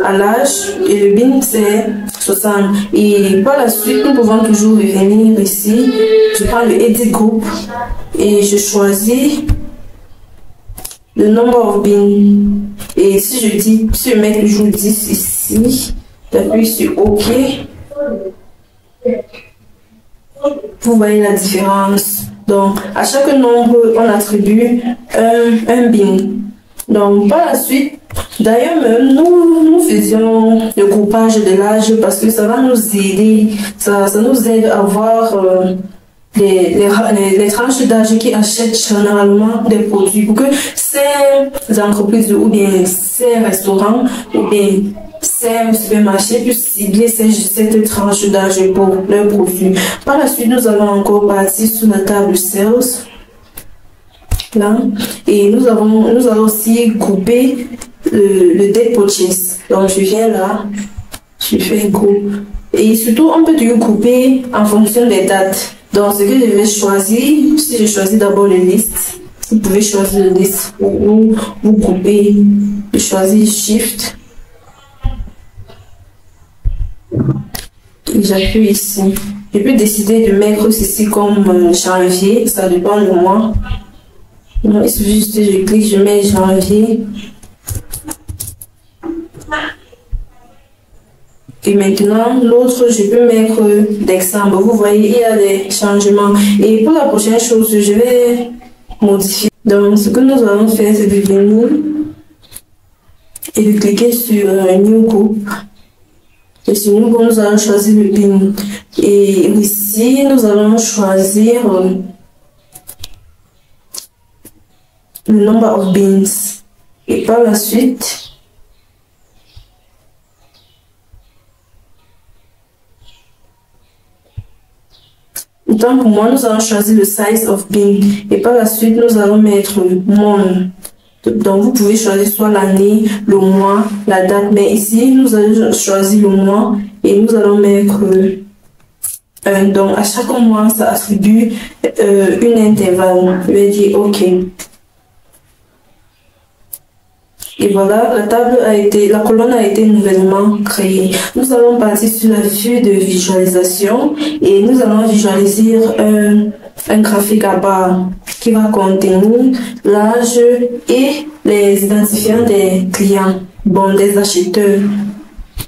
à l'âge et le bin c'est 60. Et par la suite, nous pouvons toujours revenir ici. Je prends le Edit Group et je choisis le number of bin. Et si je mets toujours 10 ici, j'appuie sur OK. Vous voyez la différence. Donc, à chaque nombre, on attribue un bin. Donc, par la suite, d'ailleurs même, nous faisions le groupage de l'âge parce que ça va nous aider. Ça nous aide à voir les tranches d'âge qui achètent généralement des produits pour que ces entreprises ou bien ces restaurants ou bien ces supermarchés puissent cibler cette tranche d'âge pour leurs produits. Par la suite, nous allons encore partir sur la table Sales. Là, et nous allons aussi grouper le Date Purchase. Donc, je viens là, je fais un groupe. Et surtout, on peut toujours grouper en fonction des dates. Donc, ce que je vais choisir, si je choisis d'abord les listes, vous pouvez choisir les listes ou vous grouper. Je choisis Shift. Et j'appuie ici. Je peux décider de mettre ceci comme janvier, ça dépend de moi. Non, il suffit juste je clique, je mets janvier. Et maintenant, l'autre, je peux mettre décembre. Vous voyez, il y a des changements. Et pour la prochaine chose, je vais modifier. Donc, ce que nous allons faire, c'est de venir et de cliquer sur New Group. Et sur New Group, nous allons choisir le bin. Et ici, nous allons choisir le number of bins. Et par la suite, Autant pour moi, nous allons choisir le size of bin. Et par la suite, nous allons mettre mon. Donc, vous pouvez choisir soit l'année, le mois, la date. Mais ici, nous allons choisir le mois et nous allons mettre donc, à chaque mois, ça attribue une intervalle. Je vais dire OK. Et voilà, la colonne a été nouvellement créée. Nous allons partir sur la vue de visualisation et nous allons visualiser un graphique à barre qui va contenir l'âge et les identifiants des clients, bon, des acheteurs.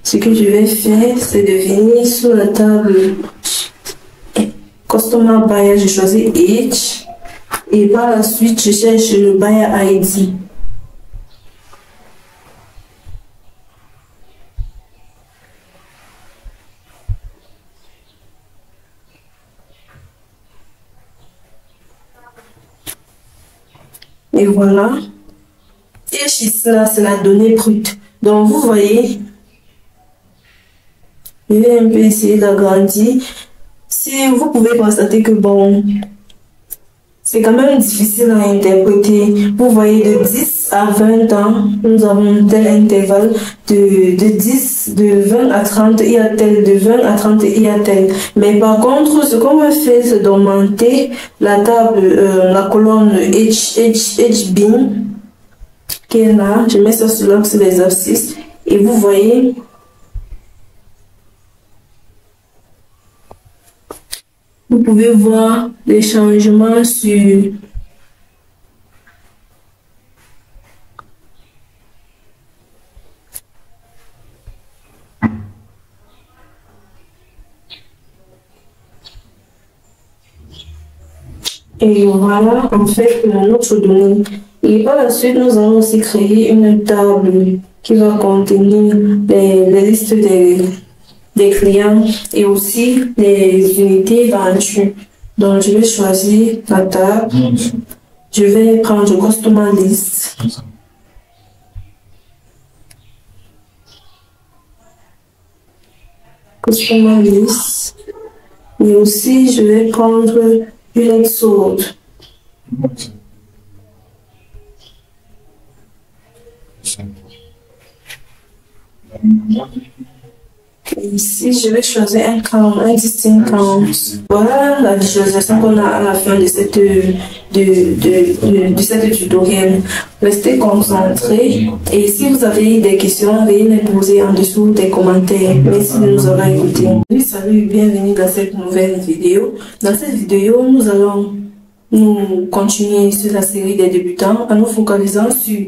Ce que je vais faire, c'est de venir sur la table Customer Buyer, je choisis Age et par la suite, je cherche le Buyer ID. Et voilà. Et ici, là, c'est la donnée brute. Donc, vous voyez, je vais un peu essayer d'agrandir. Si vous pouvez constater que, bon, c'est quand même difficile à interpréter. Vous voyez, de 10 à 20 ans, nous avons tel intervalle. De 20 à 30, il y a tel. De 20 à 30, il y a tel. Mais par contre, ce qu'on va faire, c'est d'augmenter la table, la colonne HBin, qui est là. Je mets ça sur l'axe des abscisses. Et vous voyez, vous pouvez voir les changements sur et voilà en fait notre donnée. Et par la suite, nous allons aussi créer une table qui va contenir les listes des clients et aussi les unités vendues. Donc, je vais choisir la table. Je vais prendre Customer List. Customer List. Et aussi, je vais prendre une sold. Ici, je vais choisir un count, un distinct count. Voilà la visualisation qu'on a à la fin de cette tutoriel. Restez concentrés et si vous avez des questions, veuillez les poser en dessous des commentaires. Merci de nous avoir écoutés. Salut, bienvenue dans cette nouvelle vidéo. Dans cette vidéo, nous allons nous continuer sur la série des débutants en nous focalisant sur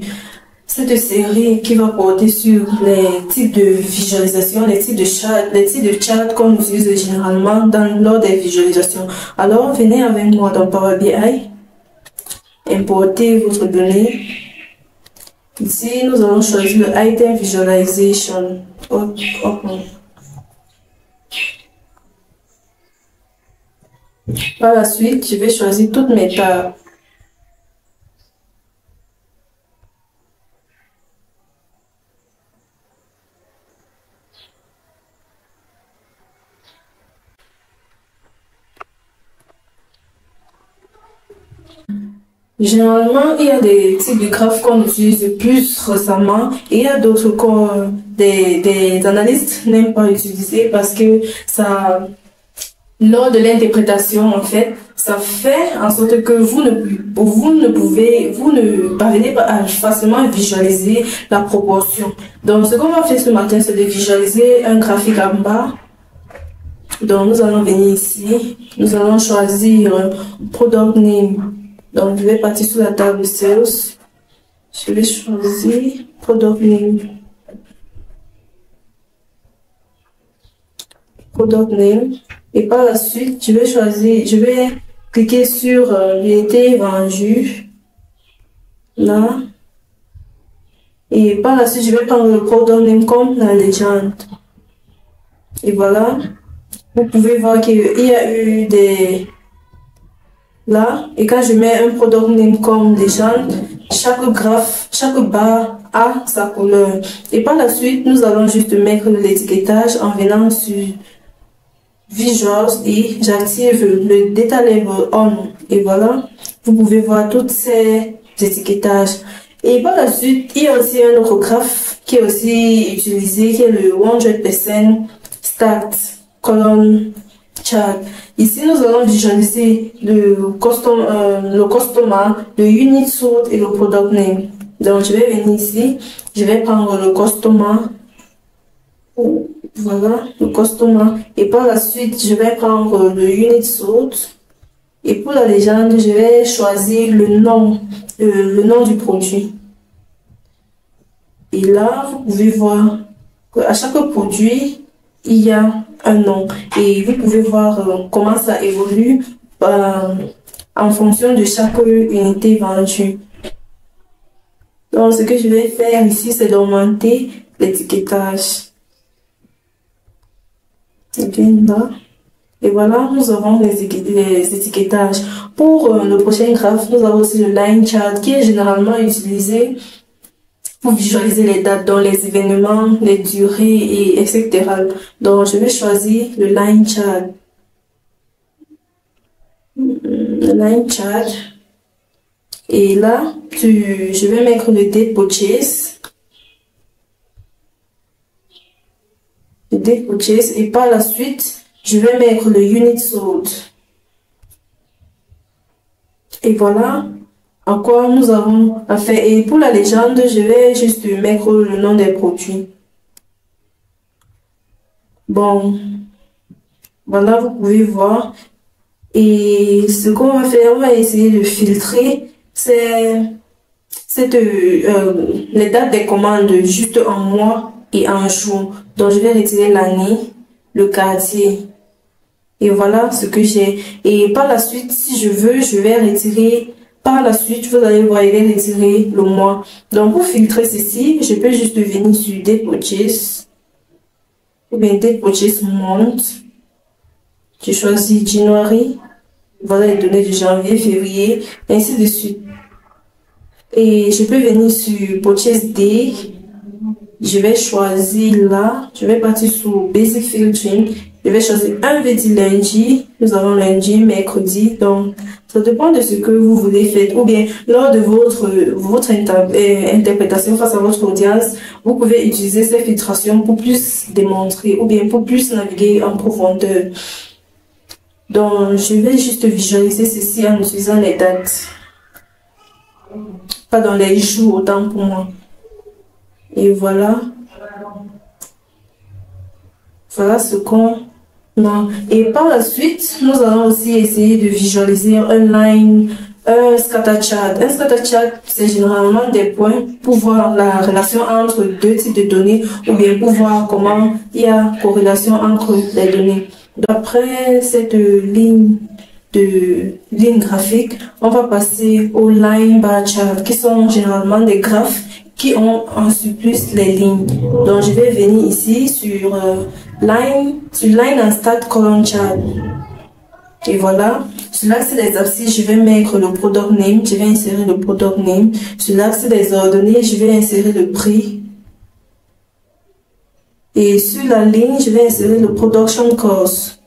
cette série qui va porter sur les types de visualisation, les types de chat qu'on utilise généralement lors des visualisations. Alors, venez avec moi dans Power BI, importez votre donnée. Ici, nous allons choisir le Item Visualization. Par la suite, je vais choisir toutes mes tables. Généralement, il y a des types de graphes qu'on utilise plus récemment et il y a d'autres que des analystes n'aiment pas utiliser parce que ça, lors de l'interprétation, en fait, ça fait en sorte que vous ne parvenez pas à facilement visualiser la proportion. Donc, ce qu'on va faire ce matin, c'est de visualiser un graphique en bas. Donc, nous allons venir ici. Nous allons choisir Product Name. Donc, je vais partir sur la table Sales. Je vais choisir Product Name. Product Name. Et par la suite, je vais cliquer sur l'unité vendue. Là. Et par la suite, je vais prendre le Product Name comme la légende. Et voilà. Vous pouvez voir qu'il y a eu des... Là, et quand je mets un product name comme légende, chaque graphe, chaque barre a sa couleur. Et par la suite, nous allons juste mettre l'étiquetage en venant sur Visuals et j'active le Data Label On. Et voilà, vous pouvez voir toutes ces étiquetages. Et par la suite, il y a aussi un autre graphe qui est aussi utilisé, qui est le 100% Start Column Chart. Ici, nous allons visualiser le customer, le unit sort et le product name. Donc, je vais venir ici, je vais prendre le customer. Voilà, le customer. Et par la suite, je vais prendre le unit sort. Et pour la légende, je vais choisir le nom du produit. Et là, vous pouvez voir qu'à chaque produit, il y a un nom. Et vous pouvez voir comment ça évolue en fonction de chaque unité vendue. Donc, ce que je vais faire ici, c'est d'augmenter l'étiquetage. Là. Et voilà, nous avons les étiquetages. Pour le prochain graphe, nous avons aussi le line chart qui est généralement utilisé pour visualiser les dates dans les événements, les durées, et etc. Donc, je vais choisir le line chart. Le line chart. Et là, je vais mettre le date purchase. Le date purchase. Et par la suite, je vais mettre le unit sold. Et voilà à quoi nous avons affaire. Et pour la légende, je vais juste mettre le nom des produits. Bon, voilà, vous pouvez voir. Et ce qu'on va faire, on va essayer de filtrer les dates des commandes juste en mois et en jour. Donc, je vais retirer l'année, le quartier. Et voilà ce que j'ai. Et par la suite, si je veux, je vais retirer. Par la suite, vous allez voir, il va retirer le mois. Donc, pour filtrer ceci, je peux juste venir sur Date Purchase. Ou bien Date Purchase Month. Je choisis January. Voilà les données de janvier, février, ainsi de suite. Et je peux venir sur Purchase Day. Je vais choisir là. Je vais partir sur Basic Filtering. Je vais choisir un vendredi lundi. Nous avons lundi, mercredi. Donc, ça dépend de ce que vous voulez faire. Ou bien, lors de votre interprétation face à votre audience, vous pouvez utiliser ces filtrations pour plus démontrer ou bien pour plus naviguer en profondeur. Donc, je vais juste visualiser ceci en utilisant les dates. Pas dans les jours, autant pour moi. Et voilà. Voilà ce qu'on a. Et par la suite, nous allons aussi essayer de visualiser un scatter chart. Un scatter chart, c'est généralement des points pour voir la relation entre deux types de données ou bien pour voir comment il y a corrélation entre les données. D'après cette ligne graphique, on va passer aux line bar chart qui sont généralement des graphes qui ont en surplus les lignes. Donc, je vais venir ici sur line and start column chart. Et voilà. Sur l'axe des abscisses, je vais mettre le product name. Je vais insérer le product name. Sur l'axe des ordonnées, je vais insérer le prix. Et sur la ligne, je vais insérer le production cost.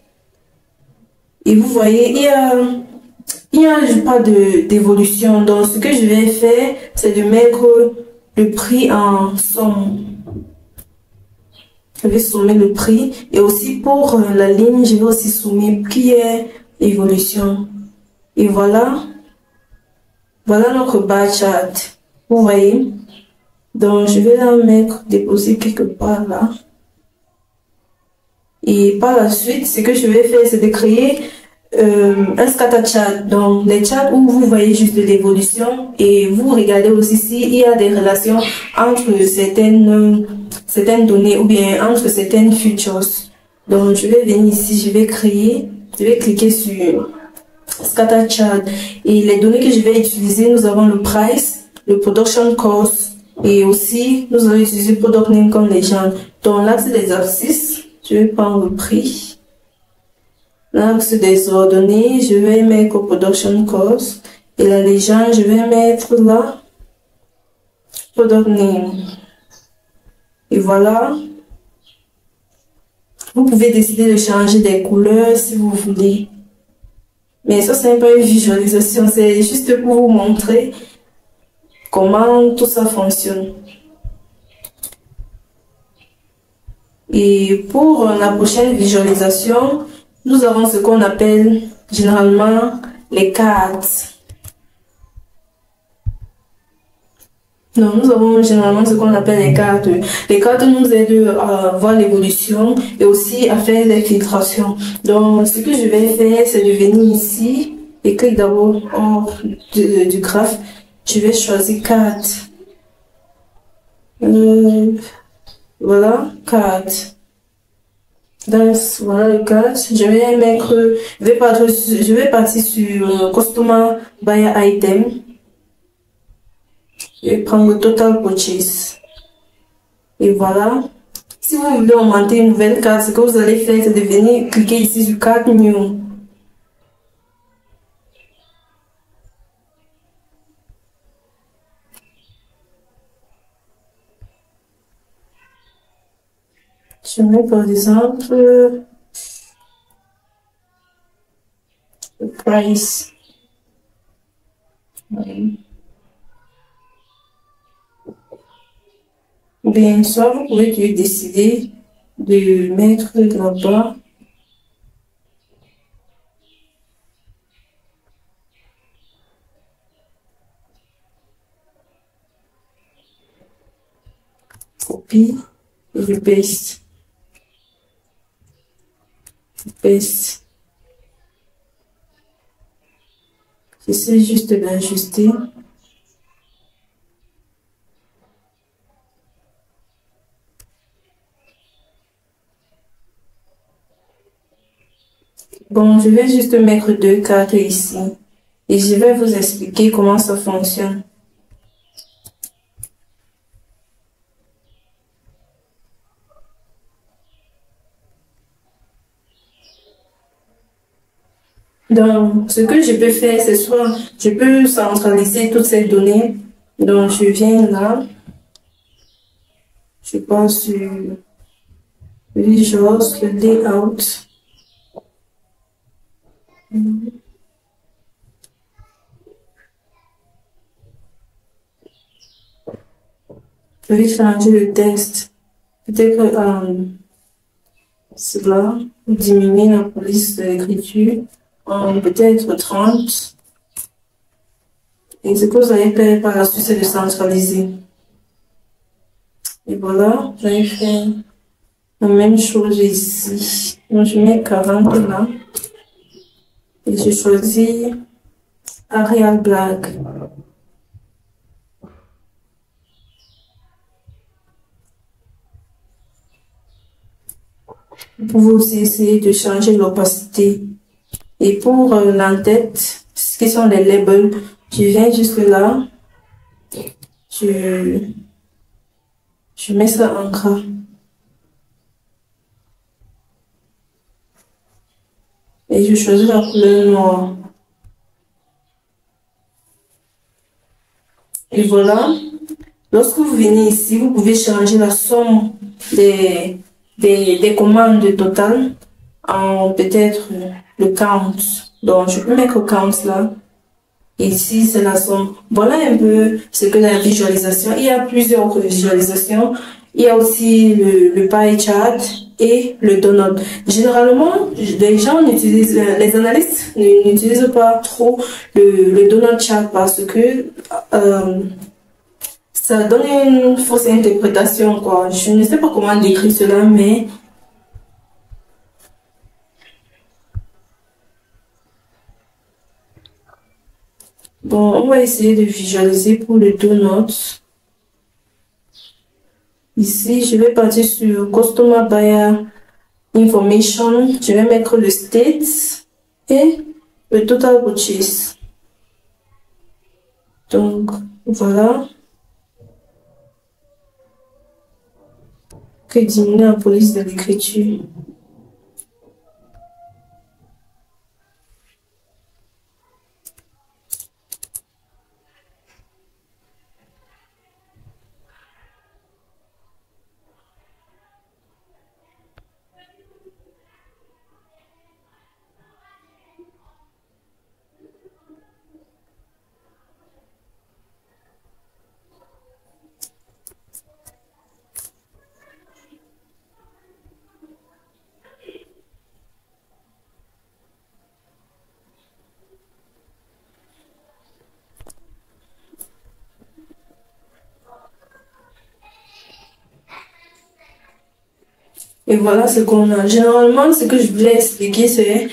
Et vous voyez, il n'y a pas d'évolution. Donc, ce que je vais faire, c'est de mettre le prix en somme. Je vais sommer le prix. Et aussi pour la ligne, je vais aussi sommer qui est évolution. Et voilà. Voilà notre bar chart. Vous voyez. Donc, je vais la déposer quelque part là. Et par la suite, ce que je vais faire, c'est de créer un scatter chart. Donc, des charts où vous voyez juste de l'évolution et vous regardez aussi s'il y a des relations entre certaines données ou bien entre certaines features. Donc, je vais venir ici, je vais cliquer sur scatter chart et les données que je vais utiliser, nous avons le price, le production cost et aussi nous allons utiliser product name comme légende. Dans l'axe des abscisses, je vais prendre le prix. L'axe des ordonnées, je vais mettre production cost. Et la légende, je vais mettre là product name. Et voilà. Vous pouvez décider de changer des couleurs si vous voulez. Mais ça, c'est un peu une visualisation. C'est juste pour vous montrer comment tout ça fonctionne. Et pour la prochaine visualisation, nous avons ce qu'on appelle généralement les cartes. Non, nous avons généralement ce qu'on appelle les cartes. Les cartes nous aident à voir l'évolution et aussi à faire des filtrations. Donc, ce que je vais faire, c'est de venir ici et cliquer d'abord hors du graphe. Je vais choisir carte. Voilà, carte. Voilà le carte. Je vais mettre, je vais partir sur Customer Buyer Item. Je vais prendre le Total Purchase. Et voilà. Si vous voulez augmenter une nouvelle carte, ce que vous allez faire, c'est de venir cliquer ici sur Carte New. Je mets par exemple le price. Bien, soit vous pouvez décider de mettre là-bas. Copie et je paste. Paste. J'essaie juste d'ajuster. Bon, je vais juste mettre deux cartes ici et je vais vous expliquer comment ça fonctionne. Donc, ce que je peux faire, c'est soit je peux centraliser toutes ces données. Donc, je viens là, je passe sur Visuals, le layout. Je vais changer le texte. Peut-être cela, diminuer la police de l'écriture en peut-être 30. Et ce que vous allez faire par la suite, c'est de centraliser. Et voilà, j'avais fait la même chose ici. Donc, je mets 40 là. Et je choisis Arial Black. Vous pouvez aussi essayer de changer l'opacité. Et pour l'entête, ce qui sont les labels, je viens jusque là. Je mets ça en gras. Et je choisis la couleur noire. Et voilà. Lorsque vous venez ici, vous pouvez changer la somme des commandes totales en peut-être le count. Donc, je peux mettre count là. Et ici, c'est la somme. Voilà un peu ce que la visualisation. Il y a plusieurs autres visualisations. Il y a aussi le pie chart et le donut. Généralement, les gens n'utilisent, les analystes n'utilisent pas trop le donut chart parce que ça donne une fausse interprétation, quoi. Je ne sais pas comment décrire cela, mais bon, on va essayer de visualiser pour le donut. Ici, je vais partir sur Customer Buyer Information. Je vais mettre le State et le Total Purchase. Donc, voilà. Que diminuer la police de l'écriture. Et voilà ce qu'on a. Généralement, ce que je voulais expliquer, c'est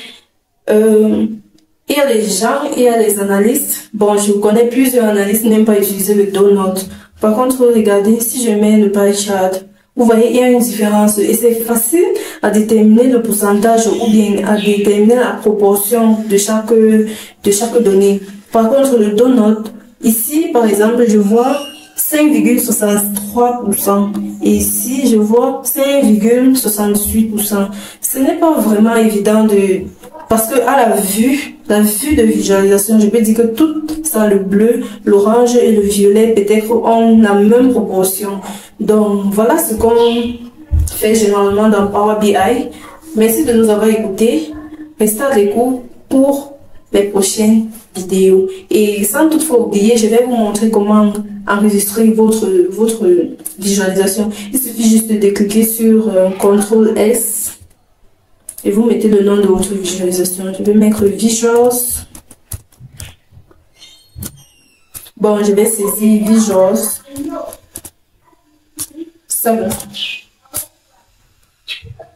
il y a les gens, il y a les analystes. Bon, je connais plusieurs analystes qui n'aiment pas utiliser le donut. Par contre, regardez, si je mets le pie chart, vous voyez, il y a une différence. Et c'est facile à déterminer le pourcentage ou bien à déterminer la proportion de chaque donnée. Par contre, le donut, ici, par exemple, je vois 5,63%. Et ici, je vois 5,68%. Ce n'est pas vraiment évident parce que à la vue de visualisation, je peux dire que tout ça, le bleu, l'orange et le violet, peut-être ont la même proportion. Donc, voilà ce qu'on fait généralement dans Power BI. Merci de nous avoir écoutés. Restez à l'écoute pour les prochaines vidéos. Et sans toutefois oublier, je vais vous montrer comment enregistrer votre visualisation. Il suffit juste de cliquer sur CTRL S et vous mettez le nom de votre visualisation. Je vais mettre Visuals. Bon, je vais saisir Visuals 7.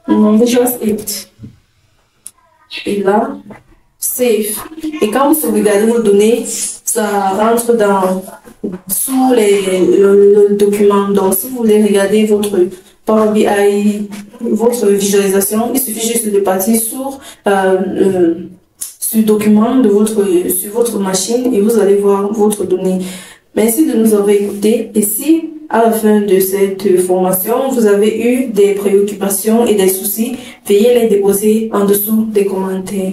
Non, Visuals 8. Et là, Save. Et quand vous sauvegardez vos données, ça rentre sous le document. Donc, si vous voulez regarder votre Power BI, votre visualisation, il suffit juste de partir sur le document sur votre machine et vous allez voir votre donnée. Merci de nous avoir écoutés. Et si à la fin de cette formation, vous avez eu des préoccupations et des soucis, veuillez les déposer en dessous des commentaires.